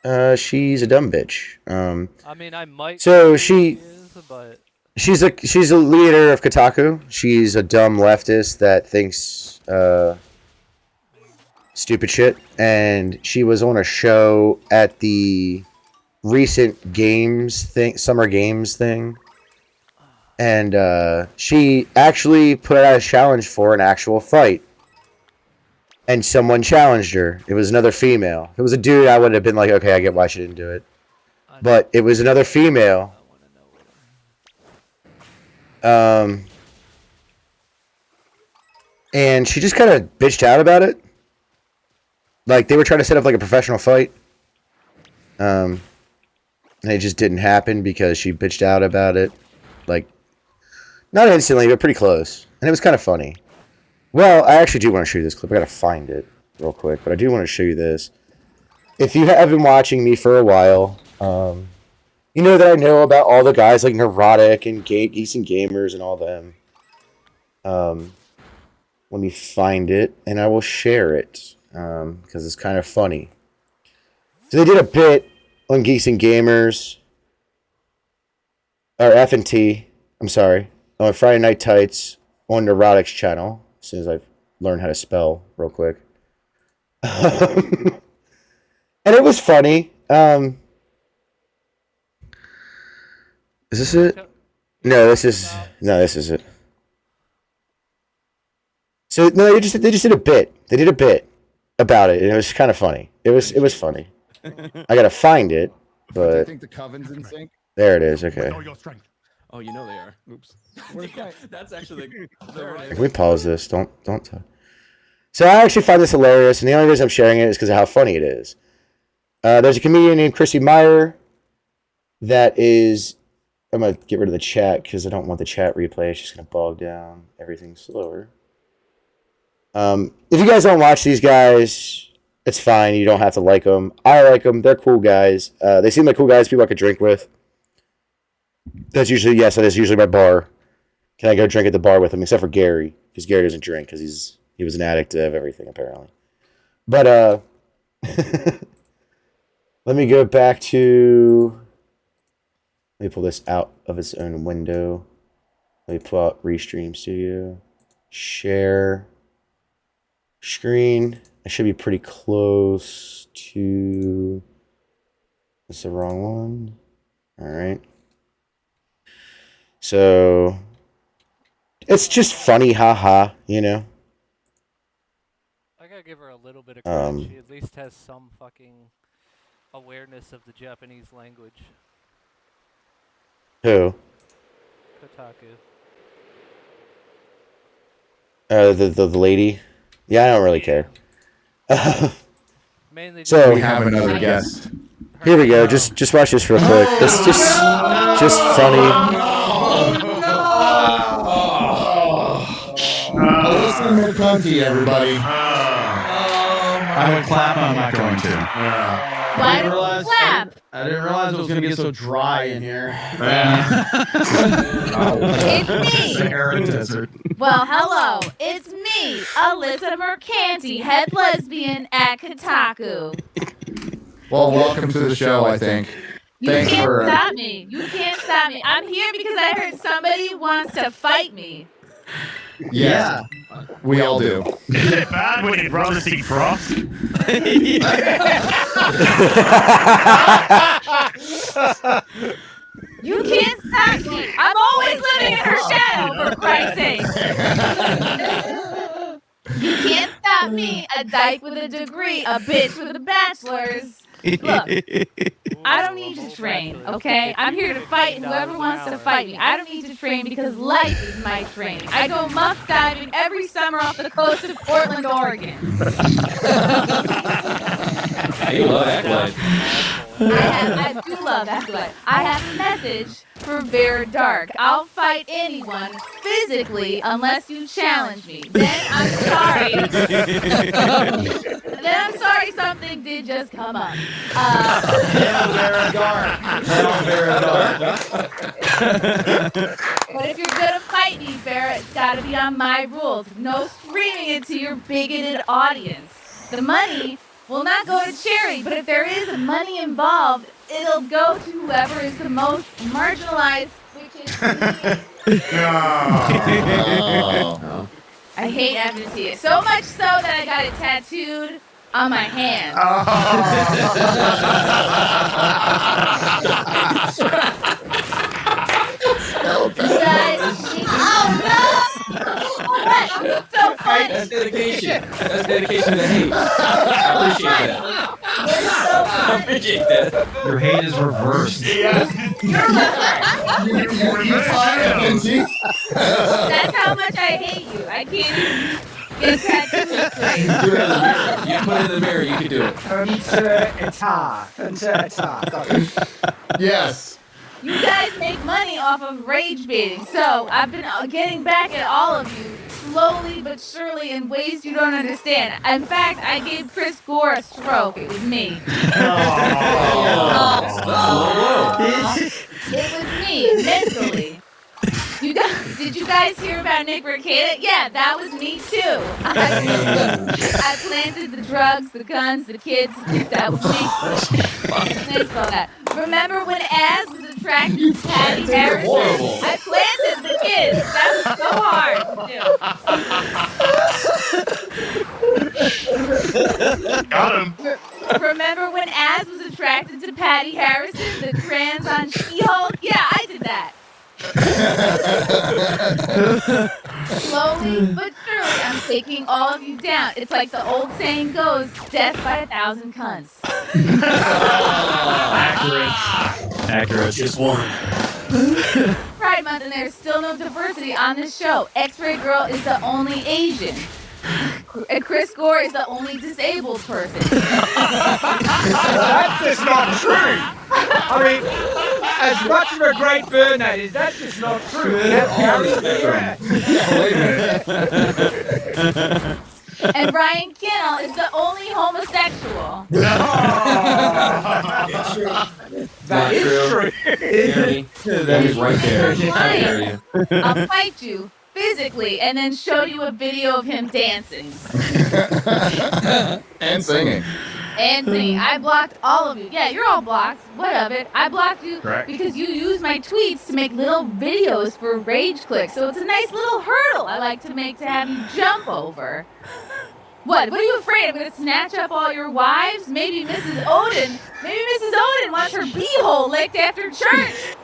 That is. She's a dumb bitch. I mean, I might. So know she who is, but she's a leader of Kotaku. She's a dumb leftist that thinks stupid shit, and she was on a show at the recent summer games thing, and she actually put out a challenge for an actual fight. And someone challenged her. It was another female. If it was a dude, I would have been like, okay, I get why she didn't do it. But it was another female. And she just kind of bitched out about it. Like, they were trying to set up like a professional fight. And it just didn't happen because she bitched out about it. Like, not instantly, but pretty close. And it was kind of funny. Well, I actually do want to show you this clip. I gotta find it real quick, but I do want to show you this. If you have been watching me for a while, you know that I know about all the guys like Neurotic and Geeks and Gamers and all them. Let me find it, and I will share it, because it's kind of funny. So they did a bit on Geeks and Gamers, or F&T, I'm sorry, on Friday Night Tights on Neurotic's channel. As soon as I learn how to spell real quick. And it was funny. Is this it? No, this is it. So no, they just did a bit. They did a bit about it, and it was kind of funny. It was funny. I gotta find it, but Do you think the Coven's in sync? there it is. Okay. Oh, you know they are. Oops. That's actually the right. Can we pause this? Don't talk. So I actually find this hilarious, and the only reason I'm sharing it is because of how funny it is. There's a comedian named Chrissy Meyer that is... I'm going to get rid of the chat because I don't want the chat replay. It's just going to bog down everything slower. If you guys don't watch these guys, it's fine. You don't have to like them. I like them. They're cool guys. They seem like cool guys, people I could drink with. That is usually my bar. Can I go drink at the bar with him? Except for Gary, because Gary doesn't drink because he was an addict of everything apparently. But let me go back to. Let me pull this out of its own window. Let me pull out Restream Studio, share screen. I should be pretty close to. That's the wrong one. All right. So, it's just funny, haha, you know? I gotta give her a little bit of credit. She at least has some fucking awareness of the Japanese language. Who? Kotaku. The lady? Yeah, I don't really care. Mainly So, We have another guest. here we go. Just watch this real quick. It's just funny. Listen to Conti, everybody. I would clap. I'm not going to. Why don't you clap? I didn't realize it was gonna get so dry in here. It's me. Sahara Desert. Well, hello. It's me, Alyssa Mercanti, head lesbian at Kotaku. Well, welcome to the show, I think. You Thanks can't for, stop me. You can't stop me. I'm here because I heard somebody wants to fight me. Yeah, we all do. Is it bad when your brothers eat frost? You can't stop me. I'm always living in her shadow, for Christ's sake. You can't stop me. A dyke with a degree, a bitch with a bachelor's. Look, I don't need to train, okay? I'm here to fight whoever wants to fight me. I don't need to train because life is my training. I go muff diving every summer off the coast of Portland, Oregon. You love that life. I do love that. But I have a message for Vera Dark. I'll fight anyone physically unless you challenge me. Then I'm sorry. Then I'm sorry something did just come up. Hell, Vera Dark. Hell, Vera Dark. But if you're gonna fight me, Vera, it's gotta be on my rules. No screaming it to your bigoted audience. The money will not go to charity, but if there is money involved, it'll go to whoever is the most marginalized, which is me. Oh. I hate amnesty. So much so that I got it tattooed on my hand. You guys, oh no! What? So funny. That's dedication. That's dedication to hate. I appreciate that. I appreciate that. Your hate is reversed. That's how much I hate you. I can't even get tattoos straight. You put it in the mirror, you can do it. Yes. You guys make money off of rage baiting, so I've been getting back at all of you slowly but surely in ways you don't understand. In fact, I gave Chris Gore a stroke. It was me. It was me, mentally. Did you guys hear about Nick Rekieta? Yeah, that was me too. I planted the drugs, the guns, the kids. That was me. Thanks for that. Remember when Az was attracted to Patty Harrison? Horrible. I planted the kids. That was so hard to do. Got him. Remember when Az was attracted to Patty Harrison, the trans on She-Hulk? Yeah, I did that. Slowly but surely, I'm taking all of you down. It's like the old saying goes, death by 1,000 cunts. Accurate. Just one. Pride Month, and there's still no diversity on this show. X-Ray Girl is the only Asian. And Chris Gore is the only disabled person. That's just not true. I mean, as much of a great bird that is, that's just not true. And Ryan Kinnell is the only homosexual. That is true. Jeremy, he's right there. How dare you? I'll fight you physically and then show you a video of him dancing. And singing. Anthony, I blocked all of you. Yeah, you're all blocked. What of it? I blocked you Correct. because you use my tweets to make little videos for rage clicks. So it's a nice little hurdle I like to make to have you jump over. What are you afraid? I'm going to snatch up all your wives? Maybe Mrs. Odin wants her beehole licked after church.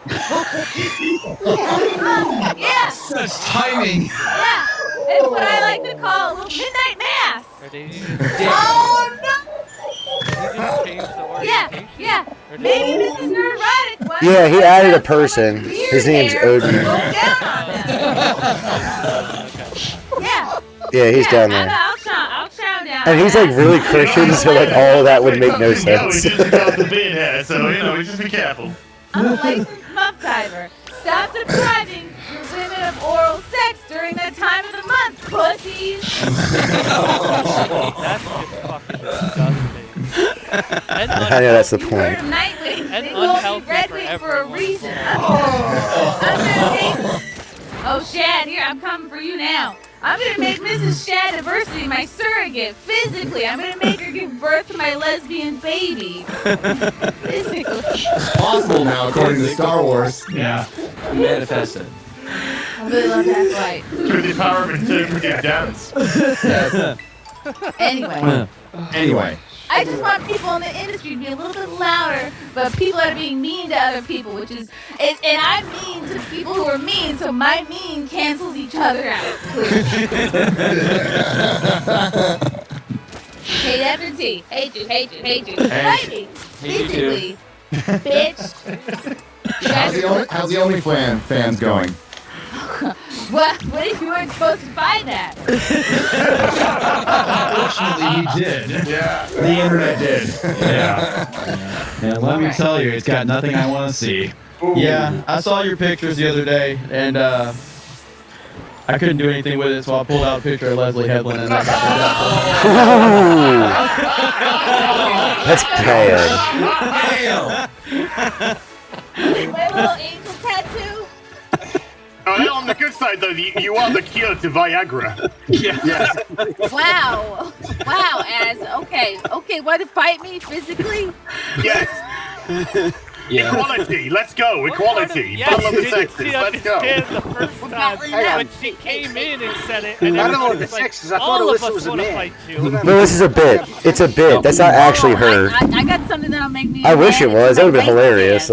Yeah. Such timing. Yeah. It's what I like to call a little midnight mass. Or did you Oh, no. just change the orientation? Yeah. Maybe Mrs. Neurotic wants Yeah, he to added a put some person. weird His name's hair Odin. go down on them. Yeah. Yeah, he's down there. I'll chow down. And he's on like that. really Christian, so like all of that would make no Yeah, we sense. just got the beard hair, so we just be careful. I'm a licensed muff diver. Stop depriving your women of oral sex during that time of the month, pussies. That's just fucking disgusting. And I know that's the You heard point. of Nightwing. And They will unhealthy be Red for Wing for a everyone. reason. I'm gonna take... Oh, Shad, here, I'm coming for you now. I'm gonna make Mrs. Shad Diversity my surrogate, physically. I'm gonna make her give birth to my lesbian baby. Physically. It's possible now, according to Star Wars. Yeah. Manifested. I really love that fight. Through the power of interpretive dance. Anyway, I just want people in the industry to be a little bit louder, but people that are being mean to other people, and I'm mean to people who are mean, so my mean cancels each other out. Hate after T. Hate you. Fight me. Hate you Physically. Bitch. How's the OnlyFans going? What if you weren't supposed to find that? Fortunately, he did. Yeah. The internet did. Yeah. And let me tell you, it's got nothing I want to see. Yeah, I saw your pictures the other day, and I couldn't do anything with it, so I pulled out a picture of Leslie Headland, and I got That's bad. My little angel tattoo. On the good side, though, you are the cure to Viagra. Yes. Wow. Wow, Az. Okay, want to fight me physically? Yes. Yeah. Equality. Let's go. Equality. Battle of the sexes. Let's go. The first time when she came in and said it, and Battle everyone of the was like, sexes. I thought all of Alyssa us was a want to man. fight you. No, this is a bit. It's a bit. That's not actually her. I got something that'll make me. I wish it was. That would have been hilarious.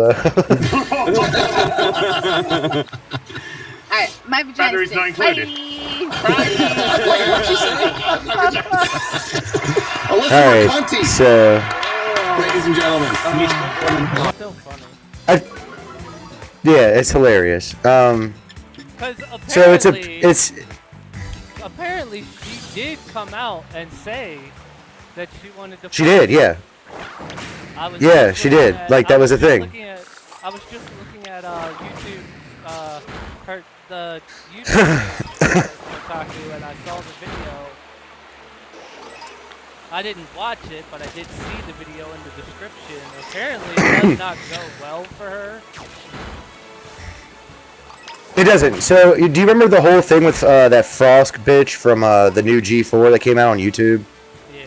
Alright, my vagina. Batteries not included. Alright, so. Ladies and gentlemen. So funny. Yeah, it's hilarious. Because So it's apparently she did come out and say that she wanted to. she did, yeah. Yeah, she did. Like, that was a thing. I was just looking at YouTube, the YouTube Kotaku, and I saw the video. I didn't watch it, but I did see the video in the description. Apparently, it does not go well for her. It doesn't. So, do you remember the whole thing with that Frost bitch from the new G4 that came out on YouTube? Yeah.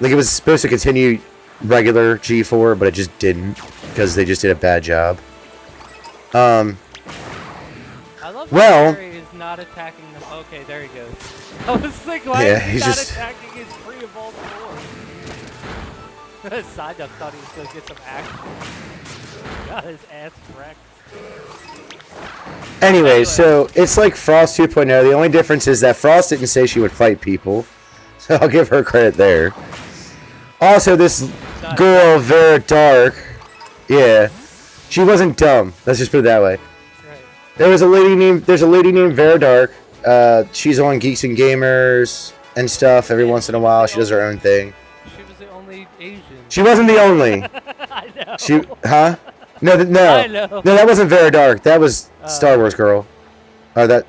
Like, it was supposed to continue regular G4, but it just didn't because they just did a bad job. I love well, that Harry is not attacking them. Okay, there he goes. I was like, why yeah, is he he's not just attacking his free of all the Side up thought he was going to get some action. Got his ass wrecked. Anyway, so it's like Frost 2.0. The only difference is that Frost didn't say she would fight people. So I'll give her credit there. Also, this girl, Vera Dark, yeah, she wasn't dumb. Let's just put it that way. Right. There's a lady named Vera Dark. She's on Geeks and Gamers and stuff every once in a while. She does her own thing. She was the only Asian. She wasn't the only. I know. Huh? No, I know. no, that wasn't Vera Dark. That was Star Wars Girl. That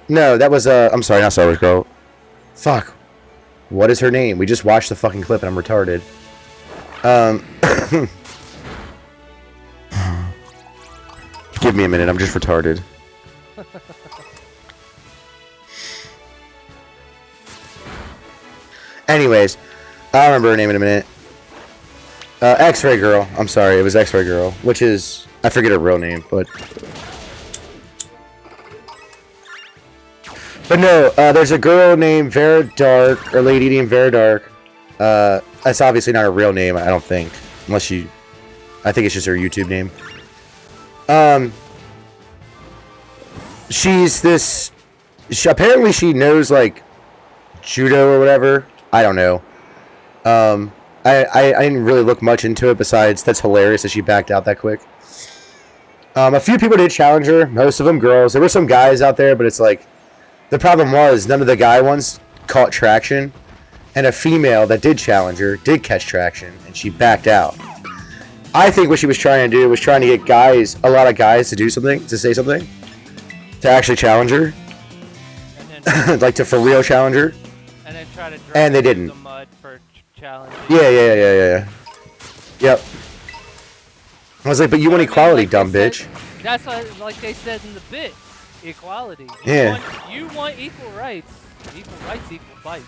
was I'm sorry, not Star Wars Girl. Fuck. What is her name? We just watched the fucking clip and I'm retarded. Give me a minute. I'm just retarded. Anyways, I'll remember her name in a minute. X-Ray Girl. I'm sorry, it was X-Ray Girl, which is I forget her real name, but no. There's a girl named Vera Dark, or lady named Vera Dark. That's obviously not her real name, I don't think, unless you. I think it's just her YouTube name. She's this. Apparently, she knows like judo or whatever. I don't know. I didn't really look much into it. Besides, that's hilarious that she backed out that quick. A few people did challenge her. Most of them girls. There were some guys out there, but it's like the problem was none of the guy ones caught traction, and a female that did challenge her did catch traction, and she backed out. I think what she was trying to do was trying to get guys, a lot of guys, to do something, to say something, to actually challenge her, And then, like to for real challenge her. and then try to drag And they her through didn't. the mud for challenging. Yeah. Yep. I was like, but you want equality, like dumb they bitch. said- That's what, like they said in the bit, equality. Yeah. You want equal rights. Equal rights, equal fights.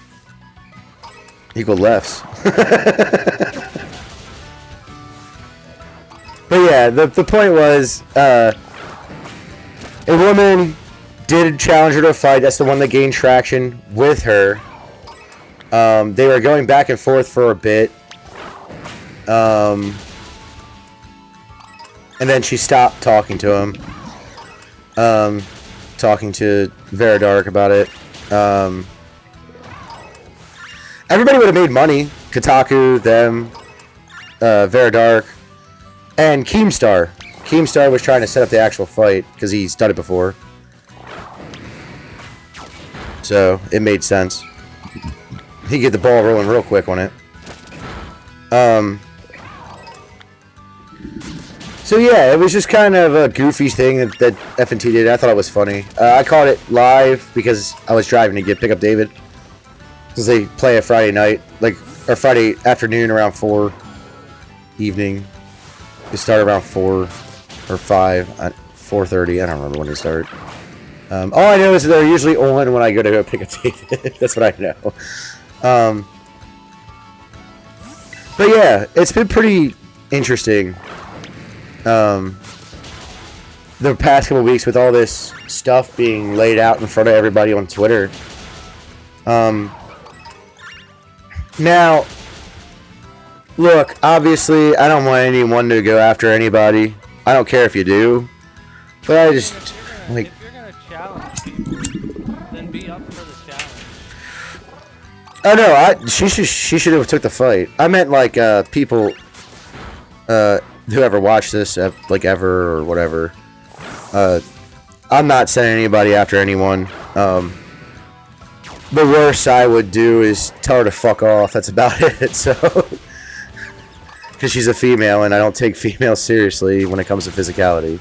Equal lefts. But yeah, the point was, a woman did challenge her to a fight. That's the one that gained traction with her. They were going back and forth for a bit. And then she stopped talking to him. Talking to Vera Dark about it. Everybody would have made money. Kotaku, them, Vera Dark, and Keemstar. Keemstar was trying to set up the actual fight because he's done it before. So it made sense. He could get the ball rolling real So yeah, it was just kind of a goofy thing that F&T did. I thought it was funny. I caught it live because I was driving to pick up David. Because they play a Friday night, or Friday afternoon around 4 evening. They start around 4 or 5, 4:30. I don't remember when they start. All I know is that they're usually on when I go pick up David. That's what I know. But yeah, it's been pretty interesting. The past couple weeks with all this stuff being laid out in front of everybody on Twitter. Now, look, obviously, I don't want anyone to go after anybody. I don't care if you do. But I just, like... If you're gonna challenge people, then be up for the challenge. Oh, no, she should have took the fight. I meant, like, people, whoever watched this, like, ever or whatever. I'm not sending anybody after anyone. The worst I would do is tell her to fuck off. That's about it. So, because she's a female, and I don't take females seriously when it comes to physicality.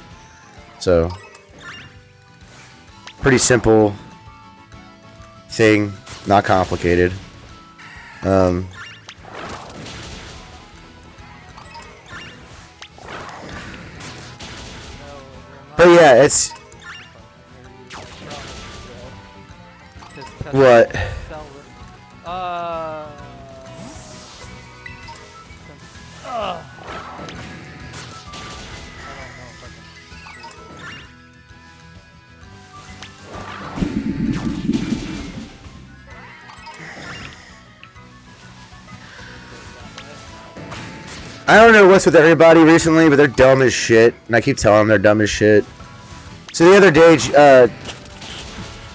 So, pretty simple thing, not complicated. But yeah, it's what? I don't know what's with everybody recently, but they're dumb as shit, and I keep telling them they're dumb as shit. So the other day,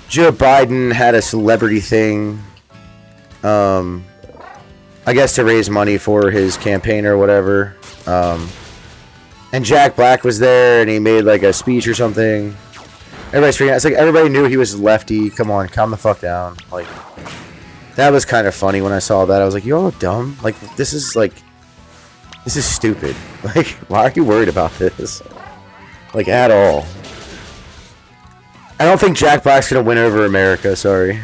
Joe Biden had a celebrity thing, I guess to raise money for his campaign or whatever. And Jack Black was there, and he made like a speech or something. Everybody's freaking out. It's like everybody knew he was lefty. Come on, calm the fuck down. Like, that was kind of funny when I saw that. I was like, you all look dumb. Like, this is stupid. Like, why are you worried about this? Like, at all. I don't think Jack Black's gonna win over America, sorry.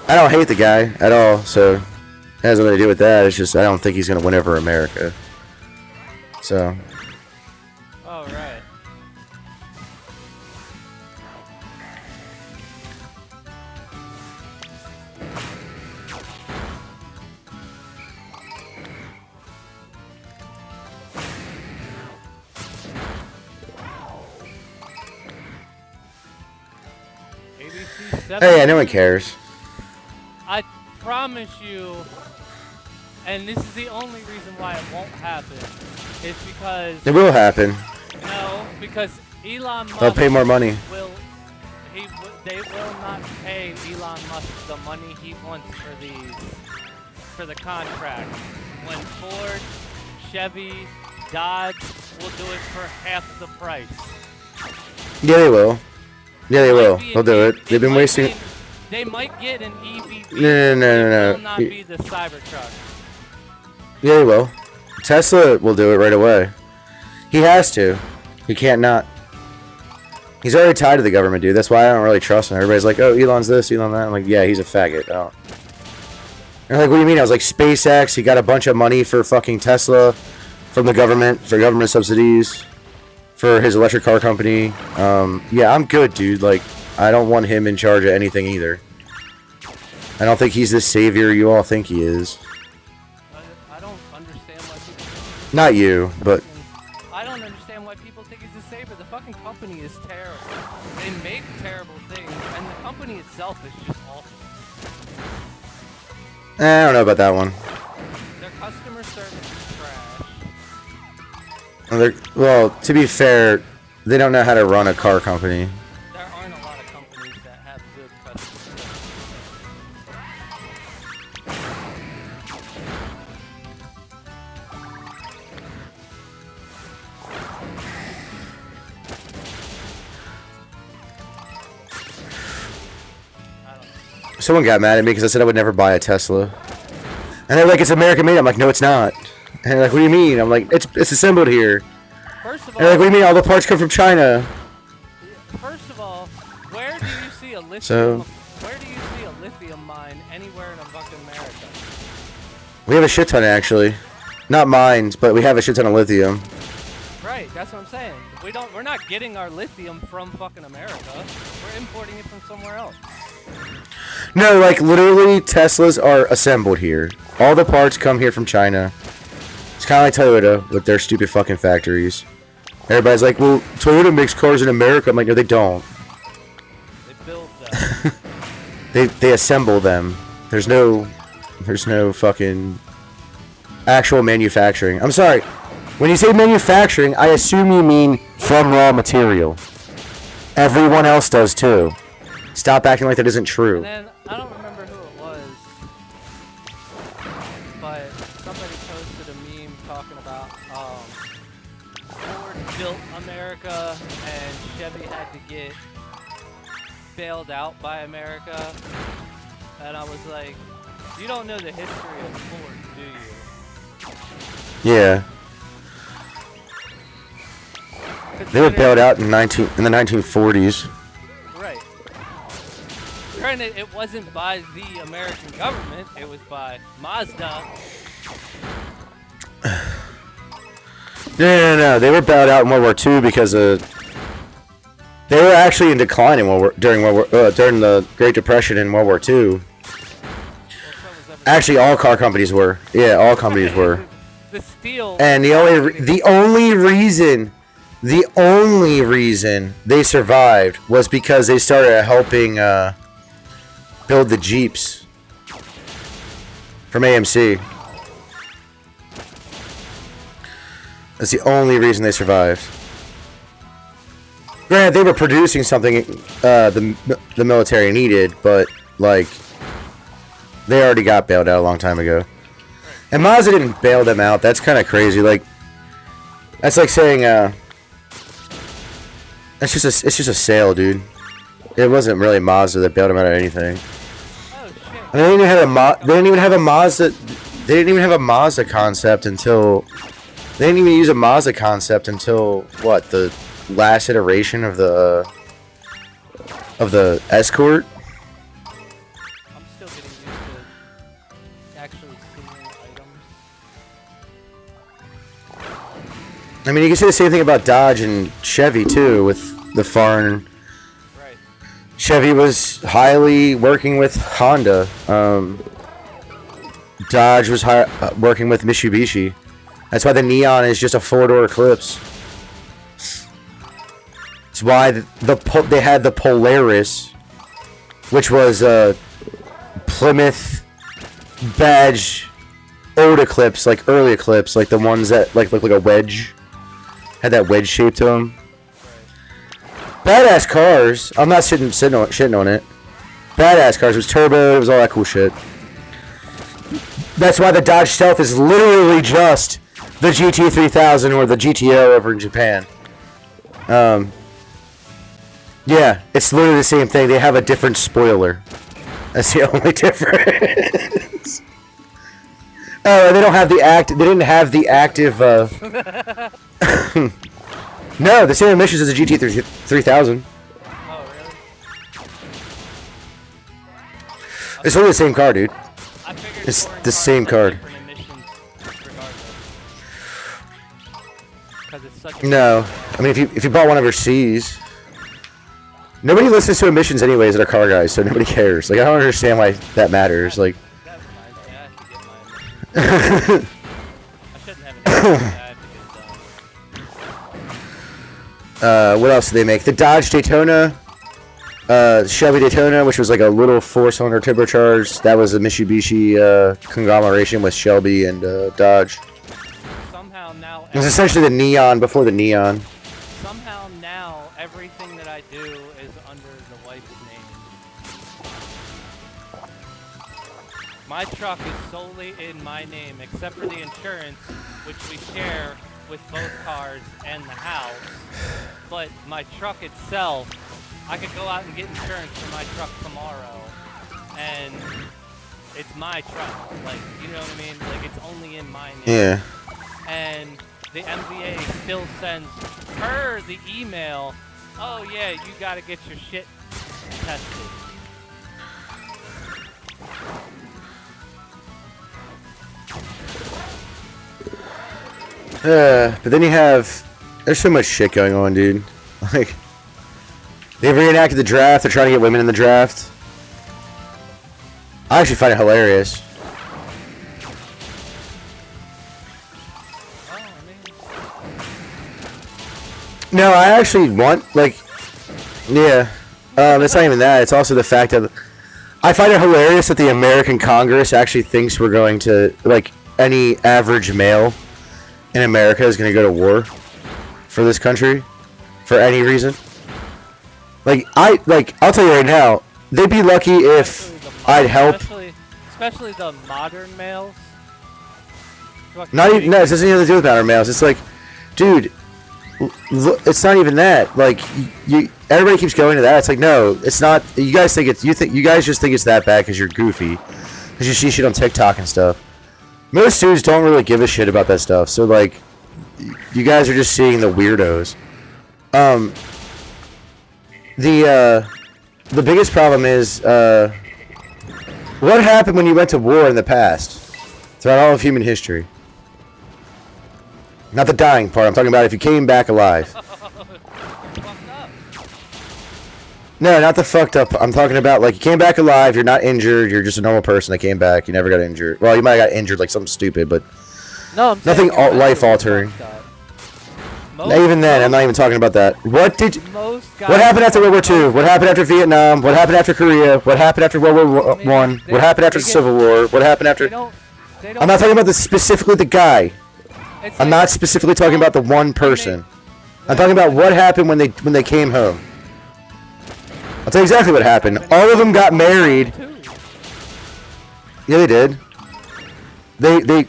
I don't hate the guy at all, so it has nothing to do with that. It's just I don't think he's gonna win over America. So. Oh, right. Hey, yeah, no one cares. I promise you, and this is the only reason why it won't happen, is because... It will happen. No, because Elon Musk... They'll pay more money. They will not pay Elon Musk the money he wants for the contract. When Ford, Chevy, Dodge will do it for half the price. Yeah, they will. Yeah, they will. They'll do it. They've been wasting... They might get an EV. No. It will not be the Cybertruck. Yeah, they will. Tesla will do it right away. He has to. He can't not. He's already tied to the government, dude. That's why I don't really trust him. Everybody's like, oh, Elon's this, Elon that. I'm like, yeah, he's a faggot. Oh. They're like, what do you mean? I was like, SpaceX, he got a bunch of money for fucking Tesla from the government, for government subsidies, for his electric car company. Yeah, I'm good, dude. Like, I don't want him in charge of anything either. I don't think he's the savior you all think he is. I don't understand why people... Not you, but... I don't understand why people think he's the savior. The fucking company is terrible. They make terrible things, and the company itself is just awful. I don't know about that one. Their customer service is trash. Well, to be fair, they don't know how to run a car company. There aren't a lot of companies that have good customer service. Someone got mad at me because I said I would never buy a Tesla. And they're like, it's American made. I'm like, no, it's not. And they're like, what do you mean? I'm like, it's assembled here. First of And they're like, what do you mean? All the parts come from China. First of all, where do you see a lithium? So- Where do you see a lithium mine anywhere in fucking America? We have a shit ton, actually. Not mines, but we have a shit ton of lithium. Right, that's what I'm saying. We're not getting our lithium from fucking America. We're importing it from somewhere else. No, like, literally, Teslas are assembled here. All the parts come here from China. It's kind of like Toyota with their stupid fucking factories. Everybody's like, well, Toyota makes cars in America. I'm like, no, they don't. They build them. They assemble them. There's no fucking actual manufacturing. I'm sorry. When you say manufacturing, I assume you mean from raw material. Everyone else does too. Stop acting like that isn't true. And then, I don't remember who it was, but somebody posted a meme talking about Ford built America and Chevy had to get bailed out by America. And I was like, you don't know the history of Ford, do you? Yeah. They were bailed out in the 1940s. Right. Granted, it wasn't by the American government, it was by Mazda. No. They were bailed out in World War II because they were actually in decline in during the Great Depression in World War II. Actually, all car companies were. Yeah, all companies were. The steel. And the only reason they survived was because they started helping build the Jeeps from AMC. That's the only reason they survived. Granted, they were producing something the military needed, but like they already got bailed out a long time ago. And Mazda didn't bail them out. That's kind of crazy. Like that's like saying it's just a sale, dude. It wasn't really Mazda that bailed them out of anything. Oh shit. And they didn't even have a Mazda. They didn't even have a Mazda concept until. They didn't even use a Mazda concept until what, the last iteration of the Escort. I'm still getting used to actually seeing items. I mean, you can say the same thing about Dodge and Chevy too, with the foreign. Right. Chevy was highly working with Honda. Dodge was working with Mitsubishi. That's why the Neon is just a 4-door Eclipse. It's why they had the Polaris, which was a Plymouth badge old Eclipse, like early Eclipse, like the ones that like look like a wedge, had that wedge shape to them. Badass cars. I'm not shitting on it. Badass cars. It was turbo. It was all that cool shit. That's why the Dodge Stealth is literally just the GT3000 or the GTO over in Japan. Yeah, it's literally the same thing. They have a different spoiler. That's the only difference. Oh, they don't have the They didn't have the active. No, the same emissions as the GT3000. Oh really? It's only the same car, dude. I figured It's foreign the cars same had card. different emissions regardless. 'Cause it's such a No, I mean if you bought one overseas, nobody listens to emissions anyways that are car guys, so nobody cares. Like I don't understand why that matters. Like That reminds me, I have to get my emissions. I shouldn't have an emission, I have to get it done. what else did they make? The Dodge Daytona, Chevy Daytona, which was like a little 4-cylinder turbocharged. That was a Mitsubishi conglomeration with Shelby and Dodge. Somehow now It was essentially the Neon before the Neon. somehow now everything that I do is under the wife's name. My truck is solely in my name, except for the insurance, which we share with both cars and the house. But my truck itself, I could go out and get insurance for my truck tomorrow, and it's my truck. Like, you know what I mean? Like, it's only in my name. Yeah. and the MVA still sends her the email, oh yeah, you gotta get your shit tested. But then you have, there's so much shit going on, dude. Like, they've reenacted the draft. They're trying to get women in the draft. I actually find it hilarious. No, I actually want, like, yeah. It's not even that. It's also the fact that I find it hilarious that the American Congress actually thinks we're going to, like, any average male in America is going to go to war for this country for any reason. Like, I'll tell you right now, they'd be lucky if I'd help. Especially the modern males. Not even, no, it doesn't even have to do with modern males. It's like, dude, it's not even that. Like, everybody keeps going to that. It's like, no, it's not. You guys think it's, you guys just think it's that bad because you're goofy, because you see shit on TikTok and stuff. Most dudes don't really give a shit about that stuff. So, like, you guys are just seeing the weirdos. The biggest problem is, what happened when you went to war in the past, throughout all of human history? Not the dying part. I'm talking about if you came back alive. No, not the fucked up. I'm talking about, like, you came back alive, you're not injured, you're just a normal person that came back, you never got injured. Well, you might have got injured, like, something stupid, but no, nothing life-altering. Even then, I'm not even talking about that. What happened after World War II? What happened after Vietnam? What happened after Korea? What happened after World War I? What happened after the Civil War? What happened after... I'm not talking about specifically the guy. I'm not specifically talking about the one person. I'm talking about what happened when they came home. I'll tell you exactly what happened. All of them got married. Yeah, they did.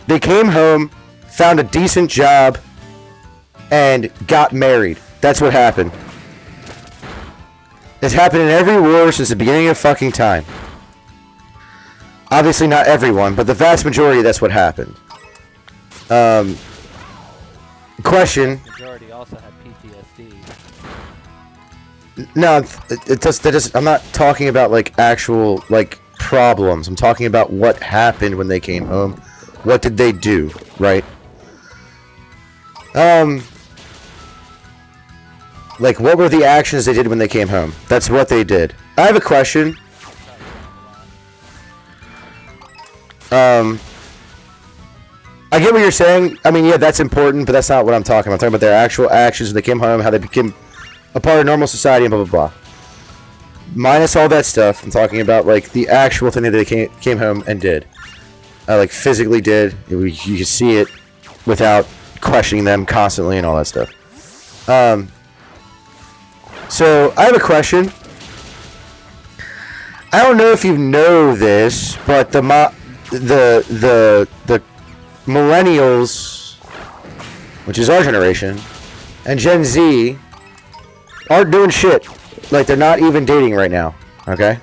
They came home, found a decent job, and got married. That's what happened. It's happened in every war since the beginning of fucking time. Obviously not everyone, but the vast majority, that's what happened. Question. The majority also had PTSD. No, I'm not talking about, like, actual, like, problems. I'm talking about what happened when they came home. What did they do, right? Like, what were the actions they did when they came home? That's what they did. I have a question. I get what you're saying. I mean, yeah, that's important, but that's not what I'm talking about. I'm talking about their actual actions when they came home, how they became a part of normal society, and blah, blah, blah. Minus all that stuff, I'm talking about, like, the actual thing that they came home and did. Like, physically did. You could see it without questioning them constantly and all that stuff. So, I have a question. I don't know if you know this, but the millennials, which is our generation, and Gen Z aren't doing shit. Like, they're not even dating right now, okay?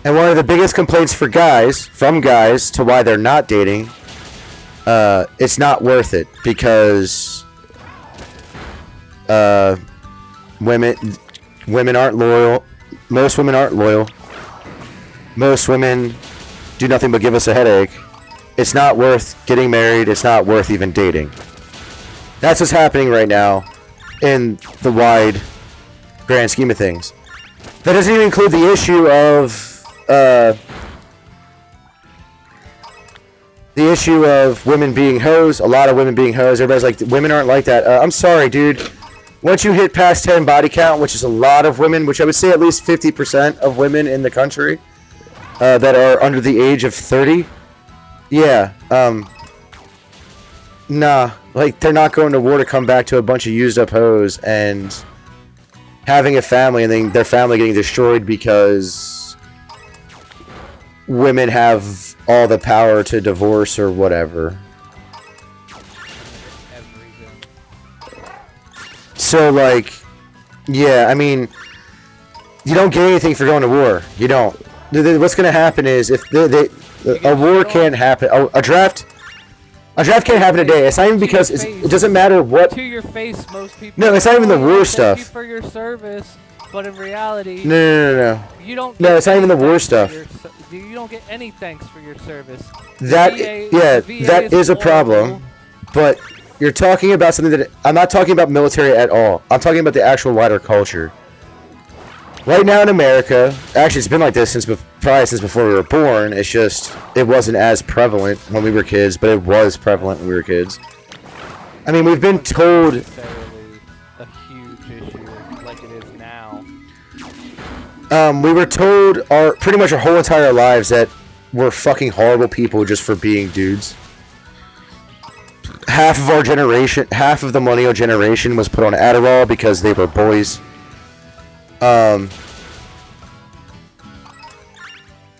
And one of the biggest complaints from guys to why they're not dating, it's not worth it because women aren't loyal. Most women aren't loyal. Most women do nothing but give us a headache. It's not worth getting married. It's not worth even dating. That's what's happening right now in the wide grand scheme of things. That doesn't even include the issue of women being hoes. A lot of women being hoes. Everybody's like, women aren't like that. I'm sorry, dude. Once you hit past 10 body count, which is a lot of women, which I would say at least 50% of women in the country that are under the age of 30, yeah, nah, like, they're not going to war to come back to a bunch of used up hoes and having a family and then their family getting destroyed because women have all the power to divorce or whatever. So, like, yeah, I mean, you don't get anything for going to war. You don't. What's going to happen is if a war can't happen, a draft A draft can't happen today. It's not even because it doesn't matter what. To your face, most people. No, it's not even the war Thank stuff. you for your service, but in reality, No. you don't. No, get it's not even the any war thanks for stuff. you don't get any thanks for your service. That The VA that is a horrible. problem. But you're talking about something that I'm not talking about military at all. I'm talking about the actual wider culture. Right now in America, actually it's been like this probably since before we were born. It's just it wasn't as prevalent when we were kids, but it was prevalent when we were kids. I mean, we've been told Necessarily a huge issue like it is now. we were told pretty much our whole entire lives that we're fucking horrible people just for being dudes. Half of our generation, half of the millennial generation was put on Adderall because they were boys.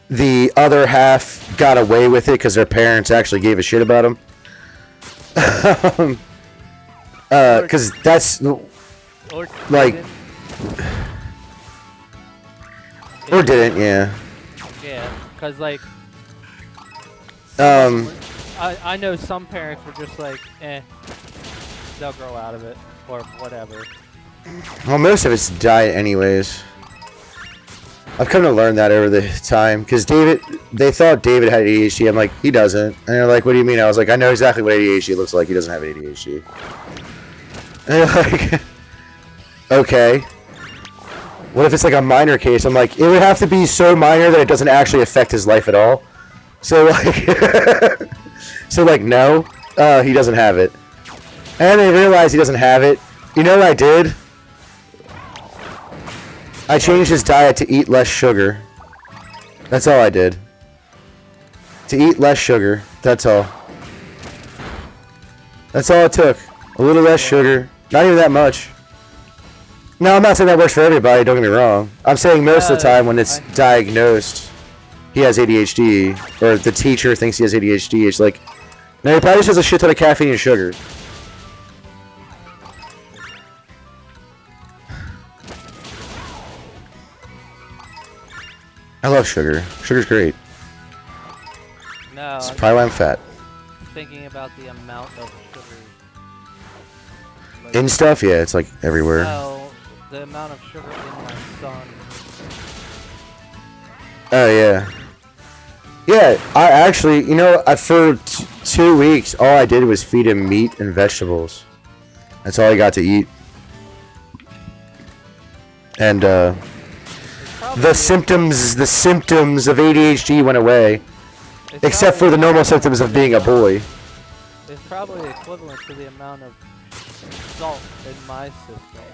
The other half got away with it because their parents actually gave a shit about them. Because that's Or like, didn't. or didn't, yeah. Yeah, because like Um, I know some parents were just like, they'll grow out of it or whatever. well, most of it's diet, anyways. I've come to learn that over the time because they thought David had ADHD. I'm like, he doesn't. And they're like, what do you mean? I was like, I know exactly what ADHD looks like. He doesn't have ADHD. And they're like, okay. What if it's like a minor case? I'm like, it would have to be so minor that it doesn't actually affect his life at all. So like, no, he doesn't have it. And they realize he doesn't have it. You know what I did? I changed his diet to eat less sugar. That's all I did. To eat less sugar. That's all. That's all it took. A little less sugar. Not even that much. No, I'm not saying that works for everybody, don't get me wrong. I'm saying most of the time when it's diagnosed, he has ADHD, or the teacher thinks he has ADHD, it's like, no, he probably just has a shit ton of caffeine and sugar. I love sugar. Sugar's great. No, It's I'm probably why I'm fat. thinking about the amount of sugar. Like, In stuff, yeah, it's like everywhere. no, the amount of sugar in my son. Oh, yeah. Yeah, I actually, for 2 weeks, all I did was feed him meat and vegetables. That's all he got to eat. And, the symptoms of ADHD went away. It's Except for probably- the normal symptoms of being a boy. It's probably equivalent to the amount of salt in my system.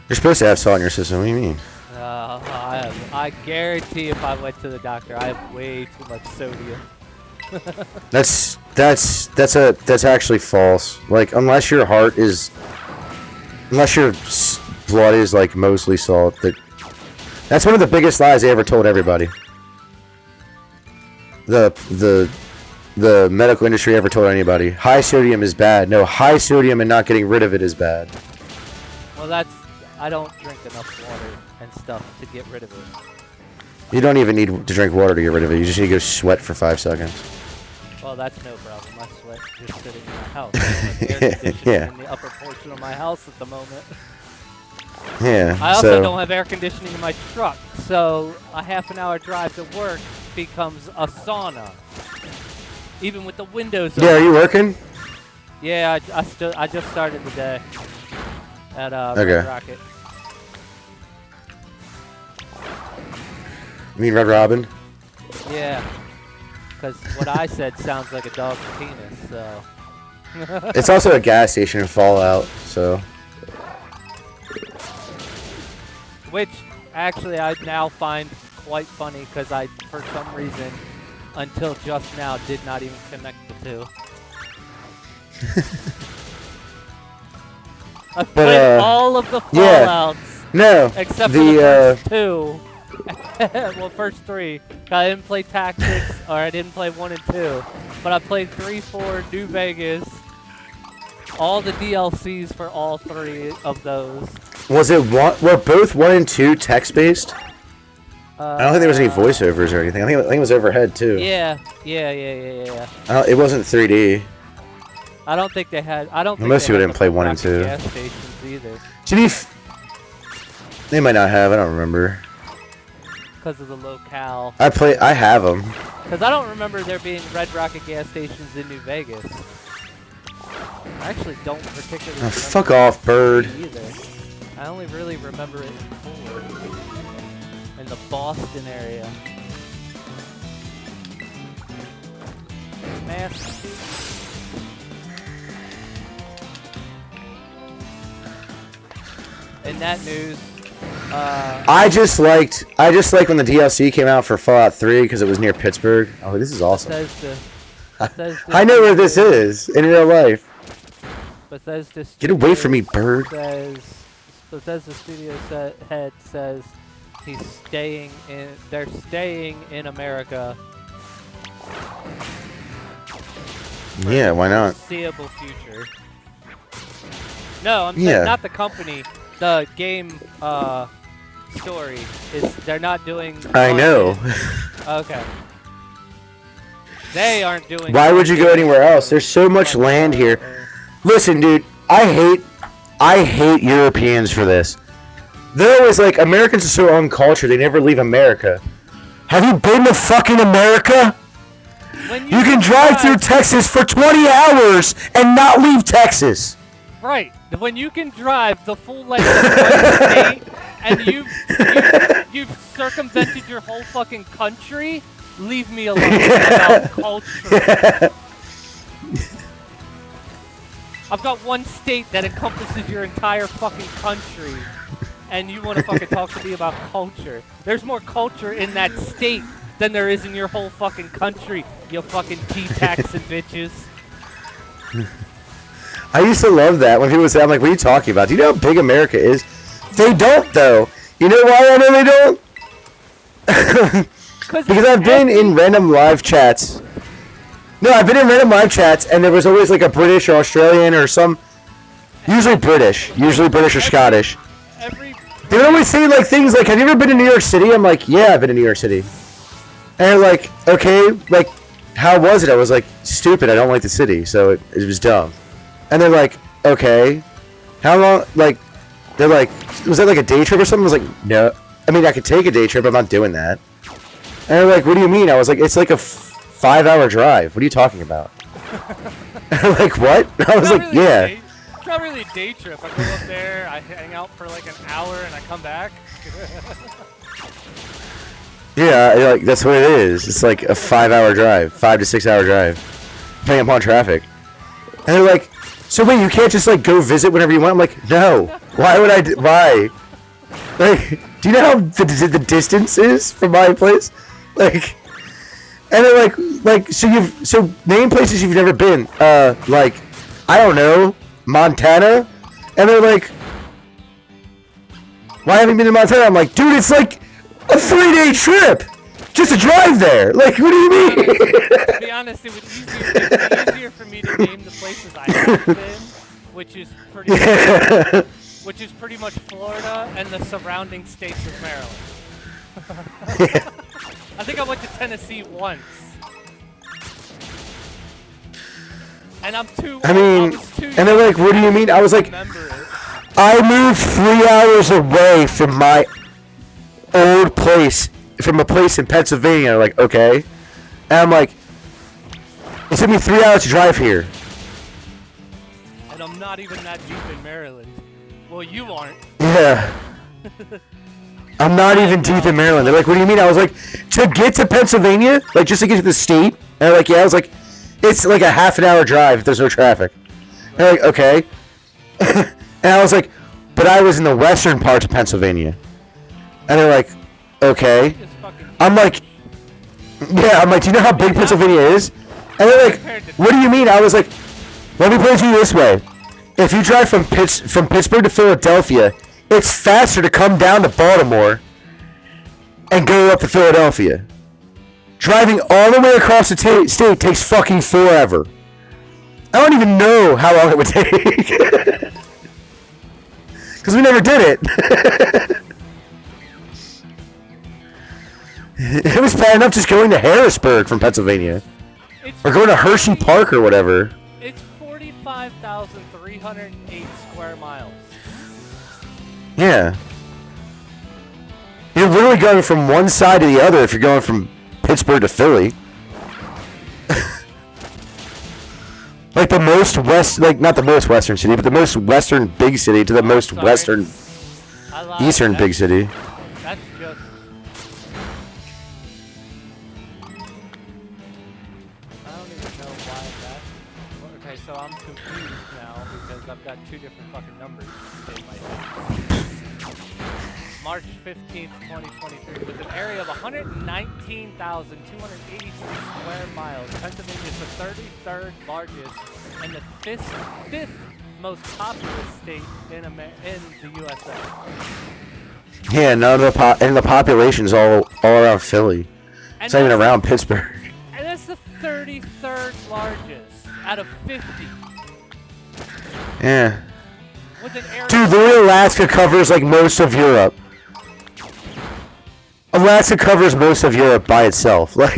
You're supposed to have salt in your system, what do you mean? I guarantee if I went to the doctor, I have way too much sodium. That's actually false. Like, unless your blood is like mostly salt, that's one of the biggest lies they ever told everybody. The medical industry ever told anybody. High sodium is bad. No, high sodium and not getting rid of it is bad. Well, I don't drink enough water and stuff to get rid of it. You don't even need to drink water to get rid of it. You just need to go sweat for 5 seconds. Well, that's no problem. I sweat just sitting in my house. There's air conditioning Yeah. in the upper portion of my house at the moment. Yeah. I also so, don't have air conditioning in my truck, so a half-an-hour drive to work becomes a sauna. Even with the windows Yeah, are open. you working? Yeah, I just started the day at Okay. Red Rocket. You mean Red Robin? Yeah, because what I said sounds like a dog's penis, so. It's also a gas station in Fallout, so. Which, actually, I now find quite funny because I, for some reason, until just now, did not even connect the two. I've played all of the yeah. Fallouts No. except for the first two. Well, first three. I didn't play Tactics, or I didn't play 1 and 2. But I played 3, 4, New Vegas, all the DLCs for all 3 of those. Were both 1 and 2 text-based? I don't think there was any voiceovers or anything. I think it was overhead too. Yeah. It wasn't 3D. I don't think they had. I don't think Most they people had didn't play the 1 and 2. gas stations either. They might not have. I don't remember. Because of the locale. I have them. Because I don't remember there being Red Rocket gas stations in New Vegas. I actually don't particularly. Oh, fuck off, bird. Either. I only really remember it in the Boston area. Mask. In that news, I just liked when the DLC came out for Fallout 3 because it was near Pittsburgh. Oh, this is awesome. I know where this is in real life. Bethesda Get away from me, bird. Bethesda Studios head says they're staying in America. Yeah, why not? Foreseeable future. No, I'm saying not the company. The game story is they're not doing. I know. Okay. They aren't doing. Why would you go anywhere else? There's so much land here. Listen, dude, I hate Europeans for this. They're always like, Americans are so uncultured, they never leave America. Have you been to fucking America? You can drive through Texas for 20 hours and not leave Texas. Right. When you can drive the full length of one state and you've circumvented your whole fucking country, leave me alone about culture. I've got one state that encompasses your entire fucking country, and you want to fucking talk to me about culture. There's more culture in that state than there is in your whole fucking country, you fucking T-taxing bitches. I used to love that when people would say, I'm like, what are you talking about? Do you know how big America is? They don't, though. You know why I know they don't? Because I've been in random live chats. No, I've been in random live chats, and there was always like a British or Australian or some... Usually British or Scottish. They would always say like things like, have you ever been to New York City? I'm like, yeah, I've been to New York City. And they're like, okay, like, how was it? I was like, stupid, I don't like the city, so it was dumb. And they're like, okay, how long, like, they're like, was that like a day trip or something? I was like, no. I mean, I could take a day trip, I'm not doing that. And they're like, what do you mean? I was like, it's like a 5-hour drive. What are you talking about? Like, what? I was like, really yeah. It's not really a day trip. I go up there, I hang out for like an hour, and I come back. Yeah, like, that's what it is. It's like a 5-hour drive, 5 to 6 hour drive, depending upon traffic. And they're like, so wait, you can't just like go visit whenever you want? I'm like, no. Why would I? Why? Like, do you know how the distance is from my place? Like, and they're like, so name places you've never been. Like, I don't know, Montana. And they're like, why haven't you been to Montana? I'm like, dude, it's like a 3-day trip just to drive there. Like, what do you mean? To be honest, it would be easier for me to name the places I have been, which is pretty much Florida and the surrounding states of Maryland. I think I went to Tennessee once. And I'm too. I mean, and they're like, what do you mean? I was like, I moved 3 hours away from my old place, from a place in Pennsylvania. They're like, okay. And I'm like, it took me 3 hours to drive here. And I'm not even that deep in Maryland. Well, you aren't. Yeah. I'm not even deep in Maryland. They're like, what do you mean? I was like, to get to Pennsylvania, like just to get to the state. And they're like, yeah. I was like, it's like a half-an-hour drive if there's no traffic. And they're like, okay. And I was like, but I was in the western parts of Pennsylvania. And they're like, okay. I'm like, yeah. I'm like, do you know how big Pennsylvania is? And they're like, what do you mean? I was like, let me put it to you this way. If you drive from Pittsburgh to Philadelphia, it's faster to come down to Baltimore and go up to Philadelphia. Driving all the way across the state takes fucking forever. I don't even know how long it would take. Because we never did it. It was bad enough just going to Harrisburg from Pennsylvania. Or going to Hershey Park or whatever. It's 45,308 square miles. Yeah. You're literally going from one side to the other if you're going from Pittsburgh to Philly. Like the most not the most western city, but the most western big city to the most western eastern big city. That's just... I don't even know why that... Okay, so I'm confused now because I've got two different fucking numbers in my head. March 15th, 2023, with an area of 119,283 square miles. Pennsylvania is the 33rd largest and the fifth most populous state in the USA. Yeah, none of the population's all around Philly. It's not even around Pittsburgh. And that's the 33rd largest out of 50. Yeah. With an area Dude, literally Alaska covers like most of Europe. Alaska covers most of Europe by itself. Like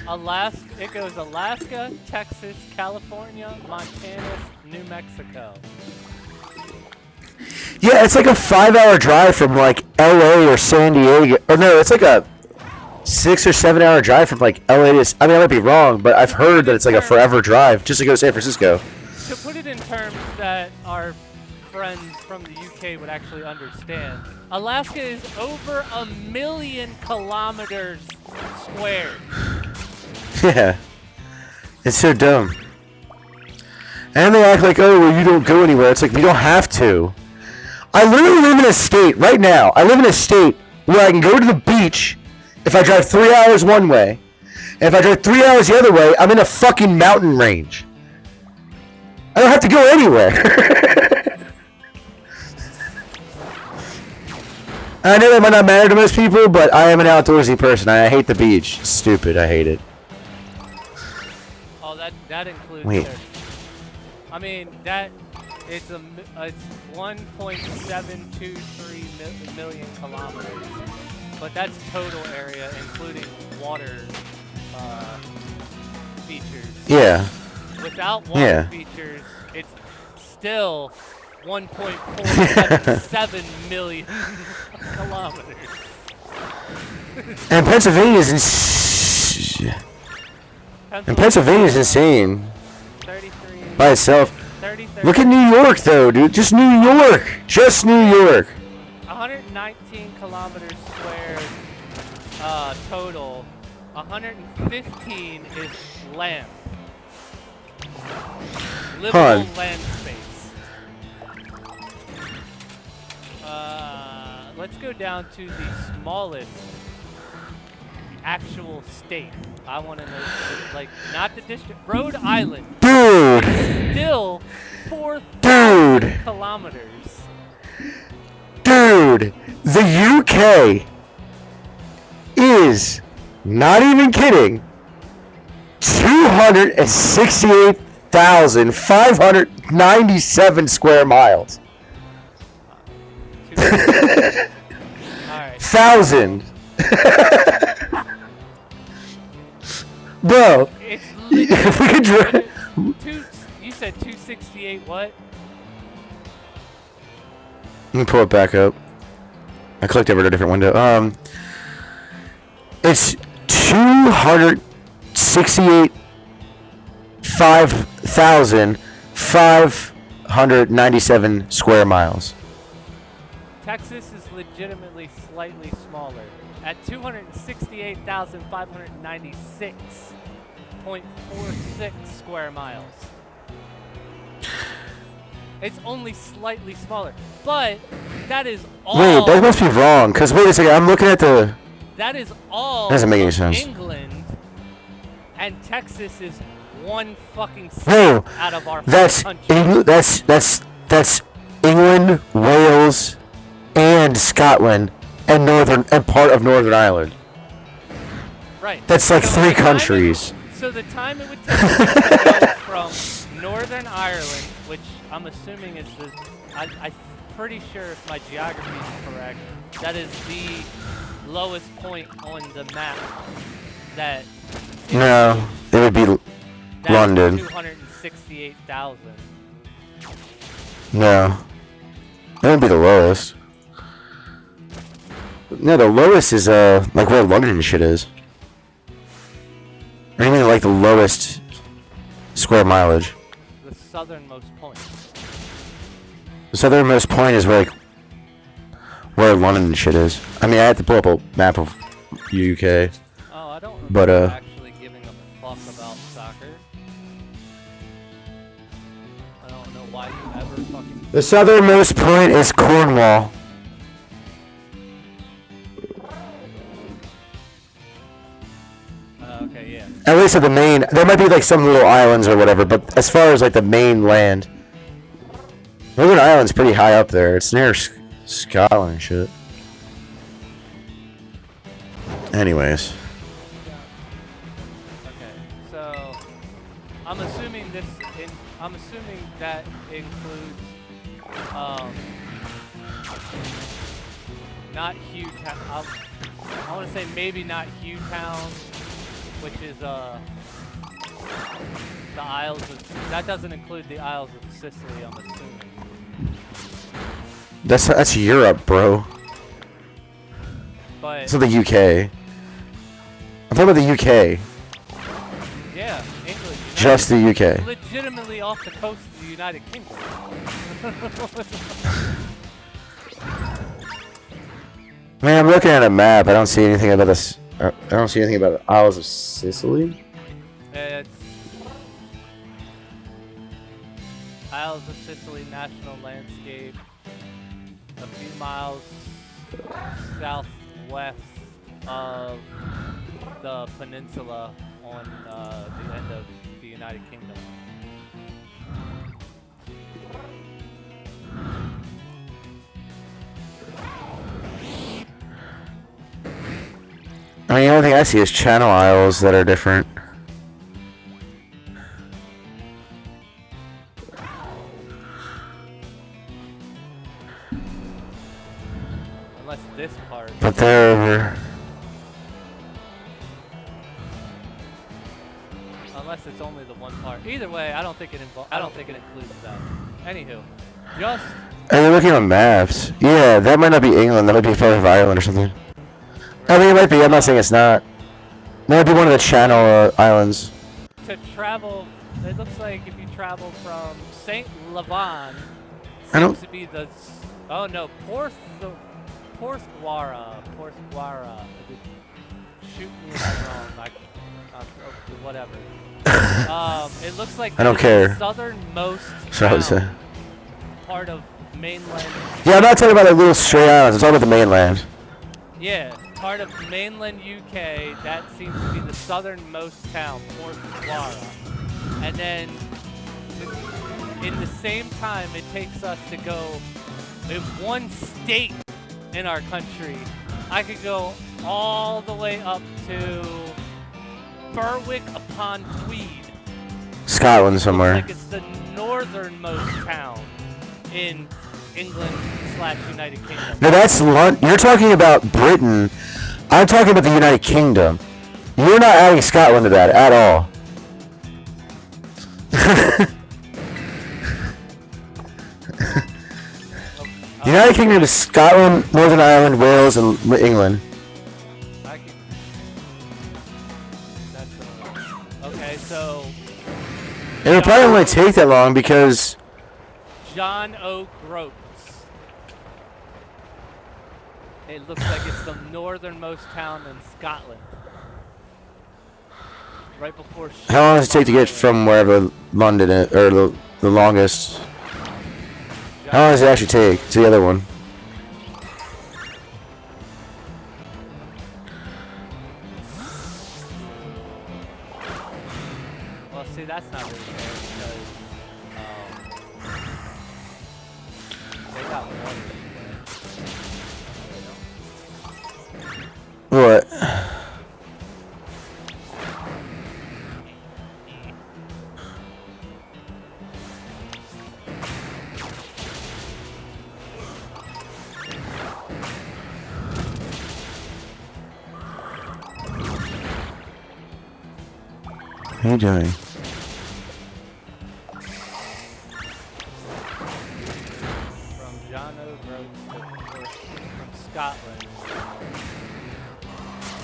Alaska, it goes Alaska, Texas, California, Montana, New Mexico. yeah, it's like a 5-hour drive from like LA or San Diego. Or no, it's like a 6 or 7 hour drive from like LA to. I mean, I might be wrong, but I've heard that it's like a forever drive just to go to San Francisco. To put it in terms that our friends from the UK would actually understand, Alaska is over 1 million kilometers squared. Yeah. It's so dumb. And they act like, oh, well, you don't go anywhere. It's like, we don't have to. I literally live in a state, right now, I live in a state where I can go to the beach if I drive 3 hours one way. And if I drive 3 hours the other way, I'm in a fucking mountain range. I don't have to go anywhere. I know that might not matter to most people, but I am an outdoorsy person. I hate the beach. It's stupid. I hate it. Oh, that includes. Wait. Their, I mean it's 1.723 million kilometers, but that's total area including water features. Yeah. Without water features, it's still 1.477 million kilometers. And Pennsylvania's insane 33 by itself. 33 Look at New York, though, dude. Just New York. Just New York. 119 kilometers squared total. 115 is land. Livable land space. Let's go down to the smallest actual state. I want to know, like, not the district. Rhode Island. Dude. Still 4,000 kilometers. Dude. The UK is, not even kidding, 268,597 square miles. Alright. 1,000. Bro, It's if we could drive. You said 268 what? Let me pull it back up. I clicked over to a different window. It's 268,597 square miles. Texas is legitimately slightly smaller at 268,596.46 square miles. It's only slightly smaller, but that is all. Wait, that must be wrong. Cause wait a second, I'm looking at the. That is all. Doesn't make any of sense. England, and Texas is one fucking state No, out of our that's country. that's England, Wales, and Scotland, and part of Northern Ireland. Right. That's like So 3 countries. So the time it would take to go from Northern Ireland, which I'm assuming is the I'm pretty sure if my geography is correct, that is the lowest point on the map that. No, it would be London. 268,000. No, that would be the lowest. No, the lowest is like where London and shit is. Or you mean like the lowest square mileage? The southernmost point. The southernmost point is where London and shit is. I mean, I had to pull up a map of UK. Oh, I don't remember But actually giving a fuck about soccer. I don't know why you ever fucking. The southernmost point is Cornwall. Okay, yeah. At least at the main, there might be like some little islands or whatever, but as far as like the main land, Northern Ireland's pretty high up there. It's near Scotland and shit. Anyways. Okay, so I'm assuming I'm assuming that includes not Hugh-town. I want to say maybe not Hugh-town, which is the Isles of. That doesn't include the Isles of Sicily, I'm assuming. That's Europe, bro. But It's not the UK. I'm talking about the UK. yeah, England. Just the UK. Legitimately off the coast of the United Kingdom. Man, I'm looking at a map. I don't see anything about this. I don't see anything about the Isles of Sicily. It's Isles of Sicily National Landscape, a few miles southwest of the peninsula on the end of the United Kingdom. I mean, the only thing I see is Channel Isles that are different. Unless this part. But they're... Unless it's only the one part. Either way, I don't think it includes that. Anywho, just. Are you looking on maps? Yeah, that might not be England. That might be part of Ireland or something. I mean, it might be. I'm not saying it's not. That might be one of the Channel Islands. To travel, it looks like if you travel from Saint Lavan, I don't- seems to be the. Oh no, Porthguara. Shoot me if I'm wrong. Whatever. It looks like I don't the care. southernmost So I would say. part of mainland. Yeah, I'm not talking about like little stray islands. I'm talking about the mainland. Yeah, part of mainland UK. That seems to be the southernmost town, Porthguara. And then, in the same time, it takes us to go in one state in our country. I could go all the way up to Berwick-upon-Tweed. Scotland somewhere. Like it's the northernmost town in England/United Kingdom. No, that's London. You're talking about Britain. I'm talking about the United Kingdom. You're not adding Scotland to that at all. United Kingdom is Scotland, Northern Ireland, Wales, and England. Okay, so It would probably only take that long because John O'Groats. It looks like it's the northernmost town in Scotland. Right before. how long does it take to get from wherever London is, or the longest? How long does it actually take to the other one? Well, see, that's not really fair because they got water anyway. What? How you doing? From John O'Groats from Scotland.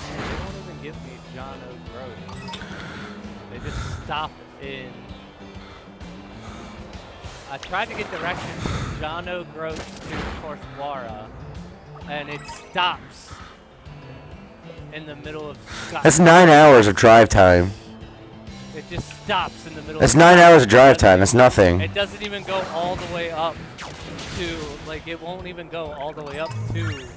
They don't even give me John O'Groats. They just stop in. I tried to get directions from John O'Groats to Corthwara, and it stops in the middle of Scotland. That's 9 hours of drive time. It just stops in the middle. That's of 9 hours of drive Scotland. time. That's nothing. It doesn't even go all the way up to, like, it won't even go all the way up to.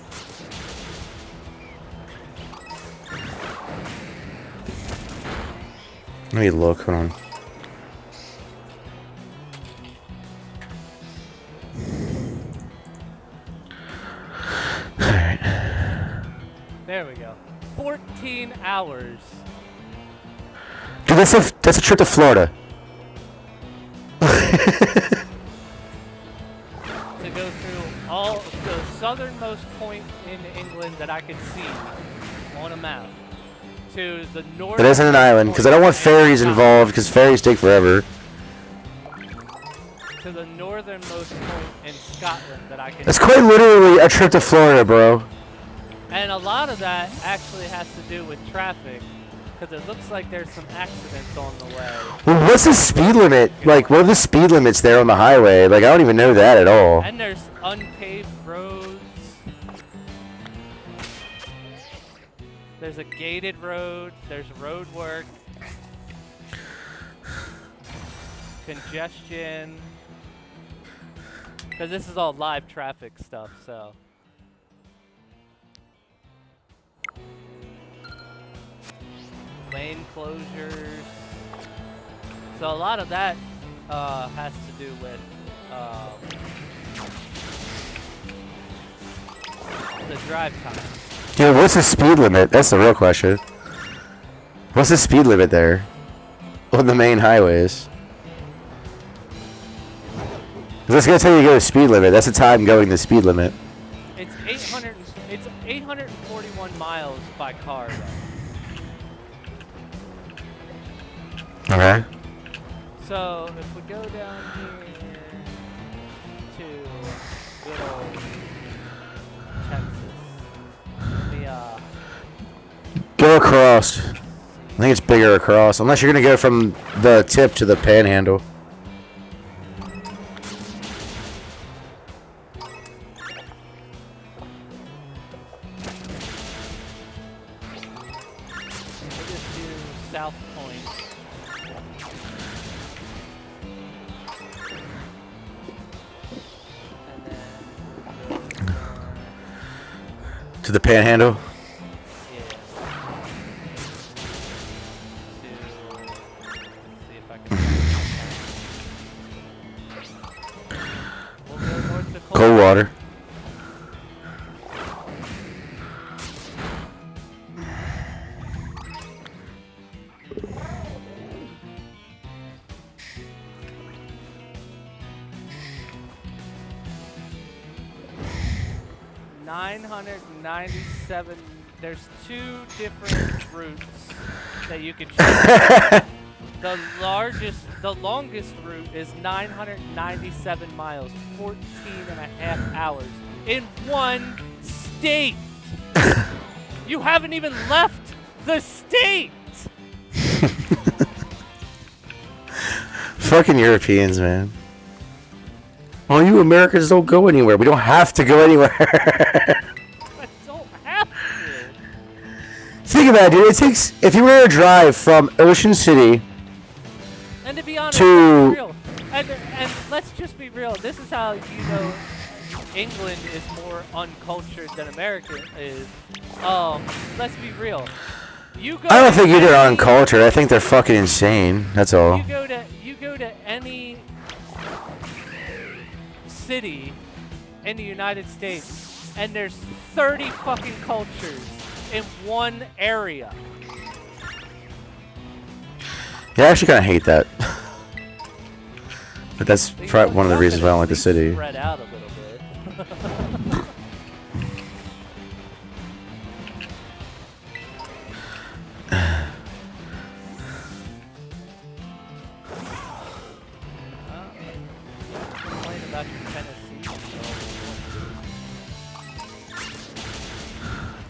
Let me look. Hold on. Alright. There we go. 14 hours. Dude, that's a trip to Florida. To go through all the southernmost point in England that I could see on a map. To the north. It isn't an island, because I don't want ferries involved, because ferries take forever. To the northernmost point in Scotland that I can That's quite literally a trip to Florida, bro. And a lot of that actually has to do with traffic, because it looks like there's some accidents on the way. Well, what's the speed limit? Like, what are the speed limits there on the highway? Like, I don't even know that at all. And there's unpaved roads. There's a gated road. There's road work. Congestion. Because this is all live traffic stuff, so. Lane closures. So a lot of that has to do with the drive time. Dude, what's the speed limit? That's the real question. What's the speed limit there? On the main highways? That's gonna tell you to go to speed limit. That's the time going the speed limit. It's 841 miles by car, though. Okay. So if we go down here to good old Texas, Go across. I think it's bigger across. Unless you're gonna go from the tip to the panhandle. we'll just do South Point. And then we'll go To the panhandle. yeah. See if I can. We'll go north to Coldwater. $997. There's two different routes that you can choose. The longest route is 997 miles, 14 and a half hours in one state. You haven't even left the state. Fucking Europeans, man. Well, you Americans don't go anywhere. We don't have to go anywhere. I don't have to. Think about it, dude. It takes, if you were to drive from Ocean City And to be honest, to- let's be real. And let's just be real. This is how you know England is more uncultured than America is. Let's be real. You go I don't to think either are any- uncultured. I think they're fucking insane. That's all. You go to any city in the United States, and there's 30 fucking cultures in one area. Yeah, I actually kind of hate that. But that's These probably one of the ones reasons why I don't like the at least city. Spread out a little bit. about your Tennessee.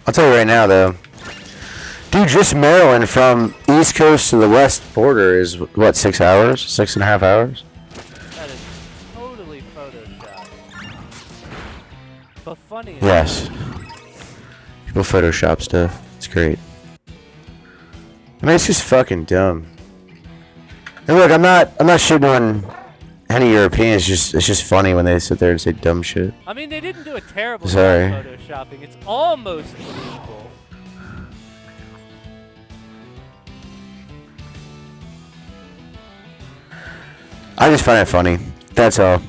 I'll tell you right now, though. Dude, just Maryland from East Coast to the West border is, what, 6 hours? 6.5 hours? That is totally photoshopped. But funny. Yes. People Photoshop stuff. It's great. I mean, it's just fucking dumb. And look, I'm not shitting on any Europeans. It's just funny when they sit there and say dumb shit. I mean, they didn't do a terrible Sorry. job photoshopping. It's almost believable. I just find it funny. That's all.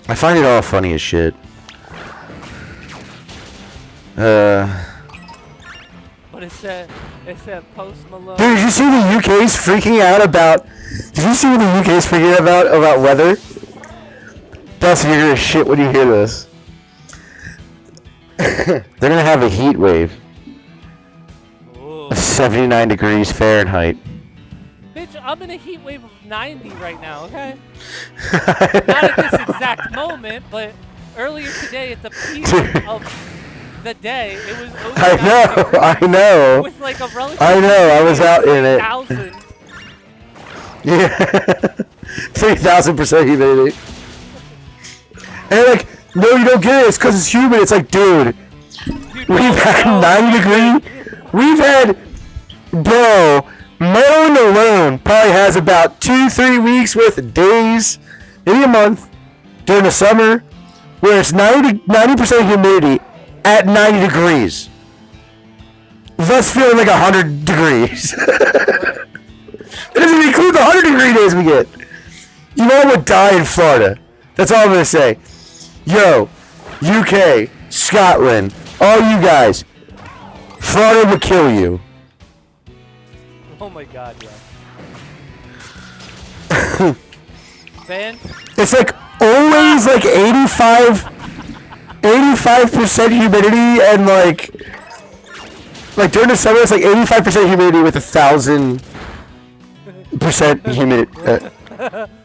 I find it all funny as shit. But it said Post Malone. Dude, did you see the UK's freaking out about... Did you see what the UK's freaking out about weather? Dustin, you're gonna shit when you hear this. They're gonna have a heat wave Ooh. of 79 degrees Fahrenheit. Bitch, I'm in a heat wave of 90 right now, okay? Not at this exact moment, but earlier today at the peak of the day, it was over 90 degrees I know. with like a relative I know, I was out in it. 3,000. Yeah. 3,000% humidity. And they're like, no, you don't get it. It's because it's humid. It's like, dude, we've had 90 degree. We've had, bro, Maryland alone probably has about 2-3 weeks worth of days, maybe a month, during the summer, where it's 90% humidity at 90 degrees. That's feeling like 100 degrees. It doesn't even include the 100-degree days we get. You all would die in Florida. That's all I'm going to say. Yo, UK, Scotland, all you guys, Florida would kill you. Oh my god, yeah. Fan? It's like always like 85% humidity and like during the summer it's like 85% humidity with 1,000% humidity.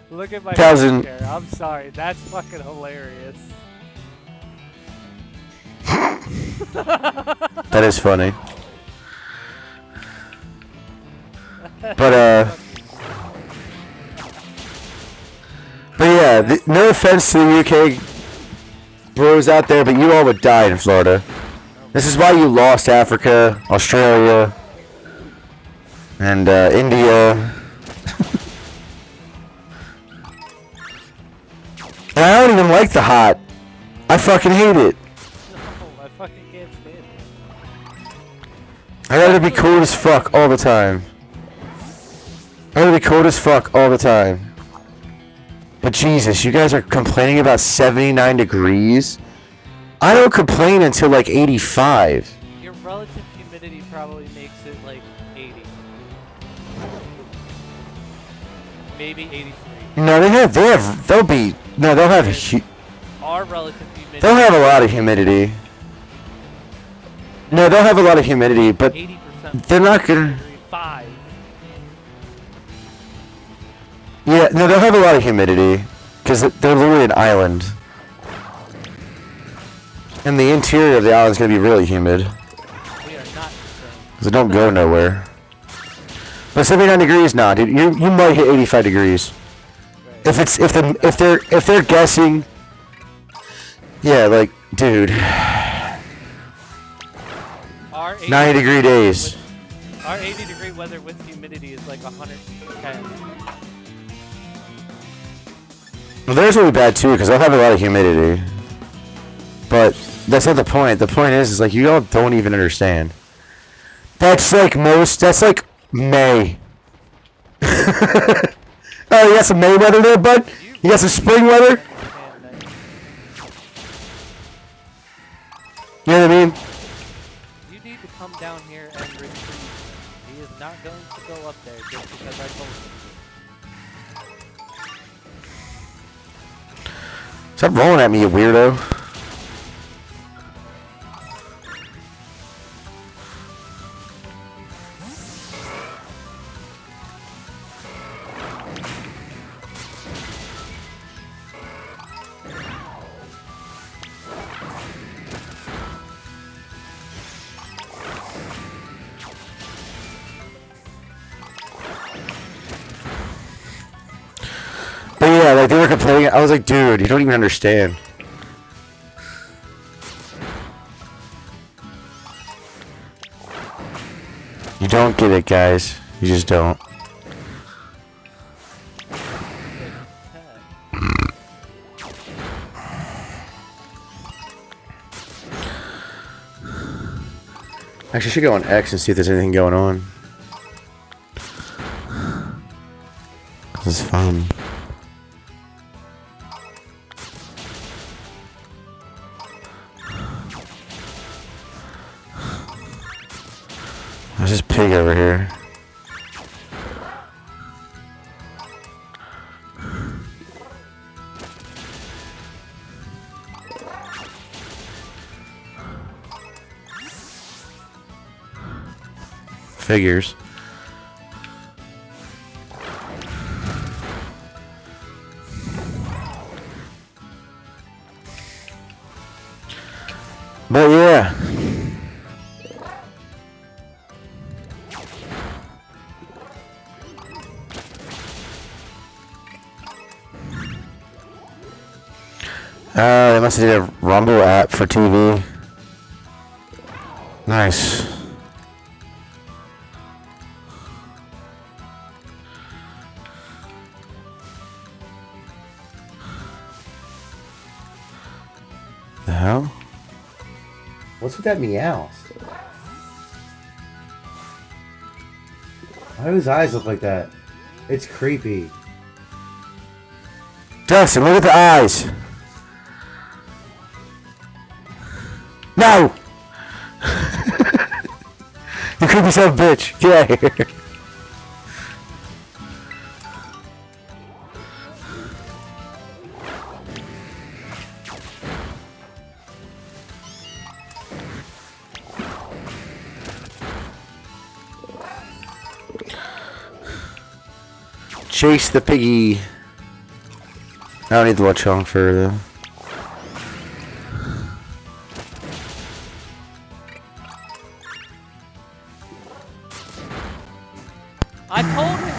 Look at my 1,000. hair. I'm sorry. That's fucking hilarious. That is funny. But yeah, no offense to the UK bros out there, but you all would die in Florida. This is why you lost Africa, Australia, and India. And I don't even like the hot. I fucking hate it. No, I fucking can't stand it. I'd rather be cold as fuck all the time. I'd rather be cold as fuck all the time. But Jesus, you guys are complaining about 79 degrees? I don't complain until like 85. Your relative humidity probably makes it like 80. Maybe 83. No, they'll have Our relative humidity. they'll have a lot of humidity. No, they'll have a lot of humidity, but 80%. they're not gonna. 5. Yeah, no, they'll have a lot of humidity because they're literally an island, and the interior of the island is gonna be really humid We are not because it don't go nowhere. But 79 degrees, nah, dude, you might hit 85 degrees. right. If they're guessing, yeah, like, dude, Our 80 90-degree days. Our 80-degree weather with humidity is like 110. Well, theirs will be bad too because they'll have a lot of humidity. But that's not the point. The point is like you all don't even understand. That's like May. Oh, you got some May weather there, bud? You got some spring weather? You know what I mean? You need to come down here and retrieve him. He is not going to go up there just because I told him. Stop rolling at me, you weirdo. Yeah, like they were complaining. I was like, dude, you don't even understand. You don't get it, guys. You just don't. Actually, I should go on X and see if there's anything going on. This is fun. There's this pig over here. Figures. But yeah. They must have did a Rumble app for TV. Nice. The hell? What's with that meow? Why do his eyes look like that? It's creepy. Dustin, look at the eyes. No! You creepy son of a bitch. Get out of here. Chase the piggy. I don't need the Lechonk for the. I told him.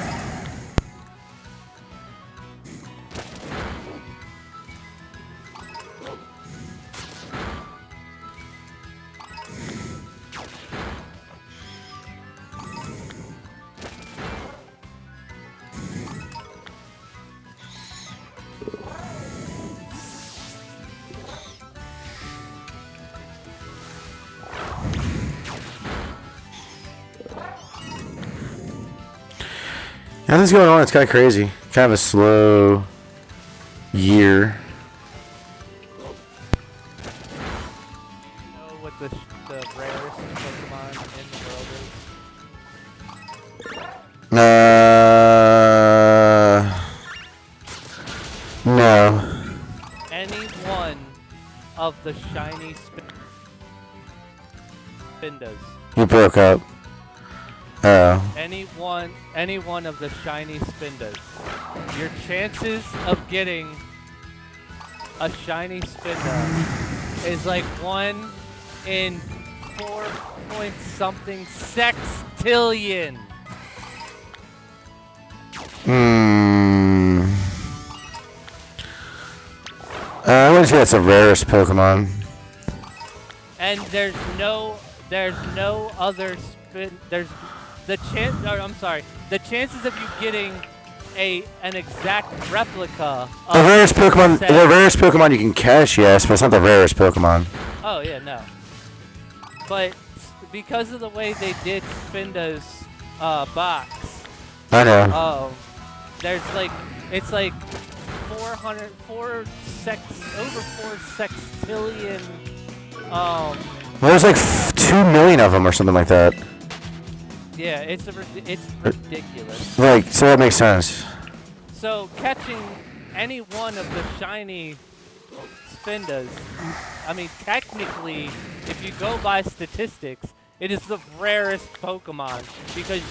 Nothing's going on. It's kind of crazy. Kind of a slow year. You know what the rarest Pokemon in the world is? No. Any one of the shiny Spindas. You broke up. Oh. Any one of the shiny Spindas. Your chances of getting a shiny Spinda is like 1 in 4 point something sextillion. I wouldn't say that's the rarest Pokemon. And there's no other there's the chance. I'm sorry. The chances of you getting an exact replica. Of The rarest Pokemon you can catch, yes, but it's not the rarest Pokemon. Oh yeah, no. But because of the way they did Spinda's box, I know. there's like it's like over 4 sextillion. Well, there's like 2 million of them or something like that. Yeah, it's ridiculous. Like, so that makes sense. So catching any one of the shiny Spindas, I mean, technically, if you go by statistics, it is the rarest Pokemon because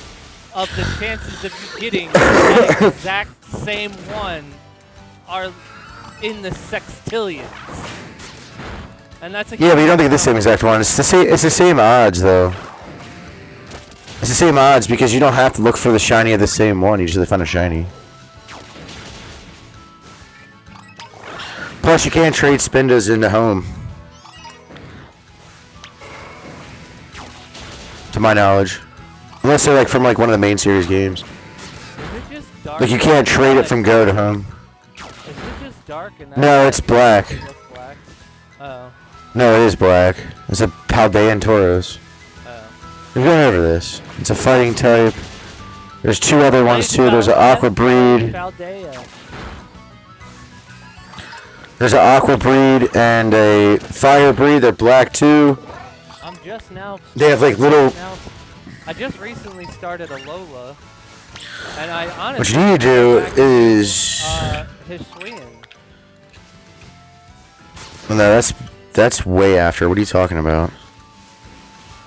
of the chances of you getting that exact same one are in the sextillions. And that's a Yeah, but you don't think it's the same exact one. It's the same odds, though. It's the same odds because you don't have to look for the shiny of the same one. You usually find a shiny. Plus, you can't trade Spindas into home. To my knowledge. Unless they're like from like one of the main series games. Is it just dark? Like you can't trade it from Go to home. Is it just dark and No, it's black. black? Oh. No, it is black. It's a Paldean Tauros. Oh. We're going over this. It's a fighting type. There's two other ones too. There's an Aqua Breed. Paldea. There's an Aqua Breed and a Fire Breed. They're black too. I'm just now. They have like little. I just recently started a Lola, and I honestly. What you need to do is. Hisuian. No, that's way after. What are you talking about?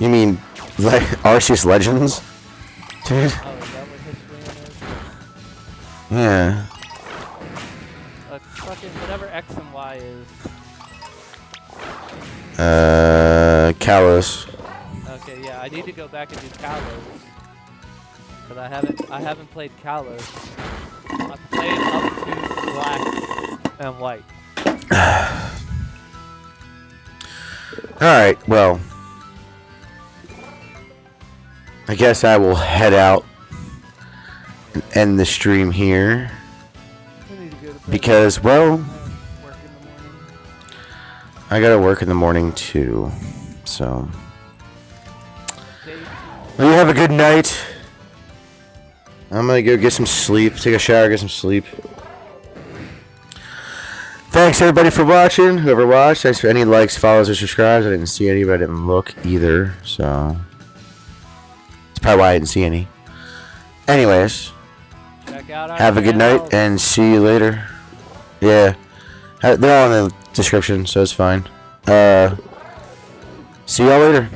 You mean like Arceus Legends, dude? Oh, is that what Hisuian is? Yeah. Fucking whatever X and Y is. Kalos. Okay, yeah, I need to go back and do Kalos. But I haven't played Kalos. I've played up to black and white. Alright, well. I guess I will head out and end the stream here. I need to go to bed. Because, well, Work in the morning. I gotta work in the morning too. So. Well, you have a good night. I'm gonna go get some sleep, take a shower, get some sleep. Thanks everybody for watching. Whoever watched, thanks for any likes, follows, or subscribes. I didn't see any, but I didn't look either, so that's probably why I didn't see any. Anyways, Check out our have a good channel. night and see you later. Yeah, they're all in the description, so it's fine. See y'all later.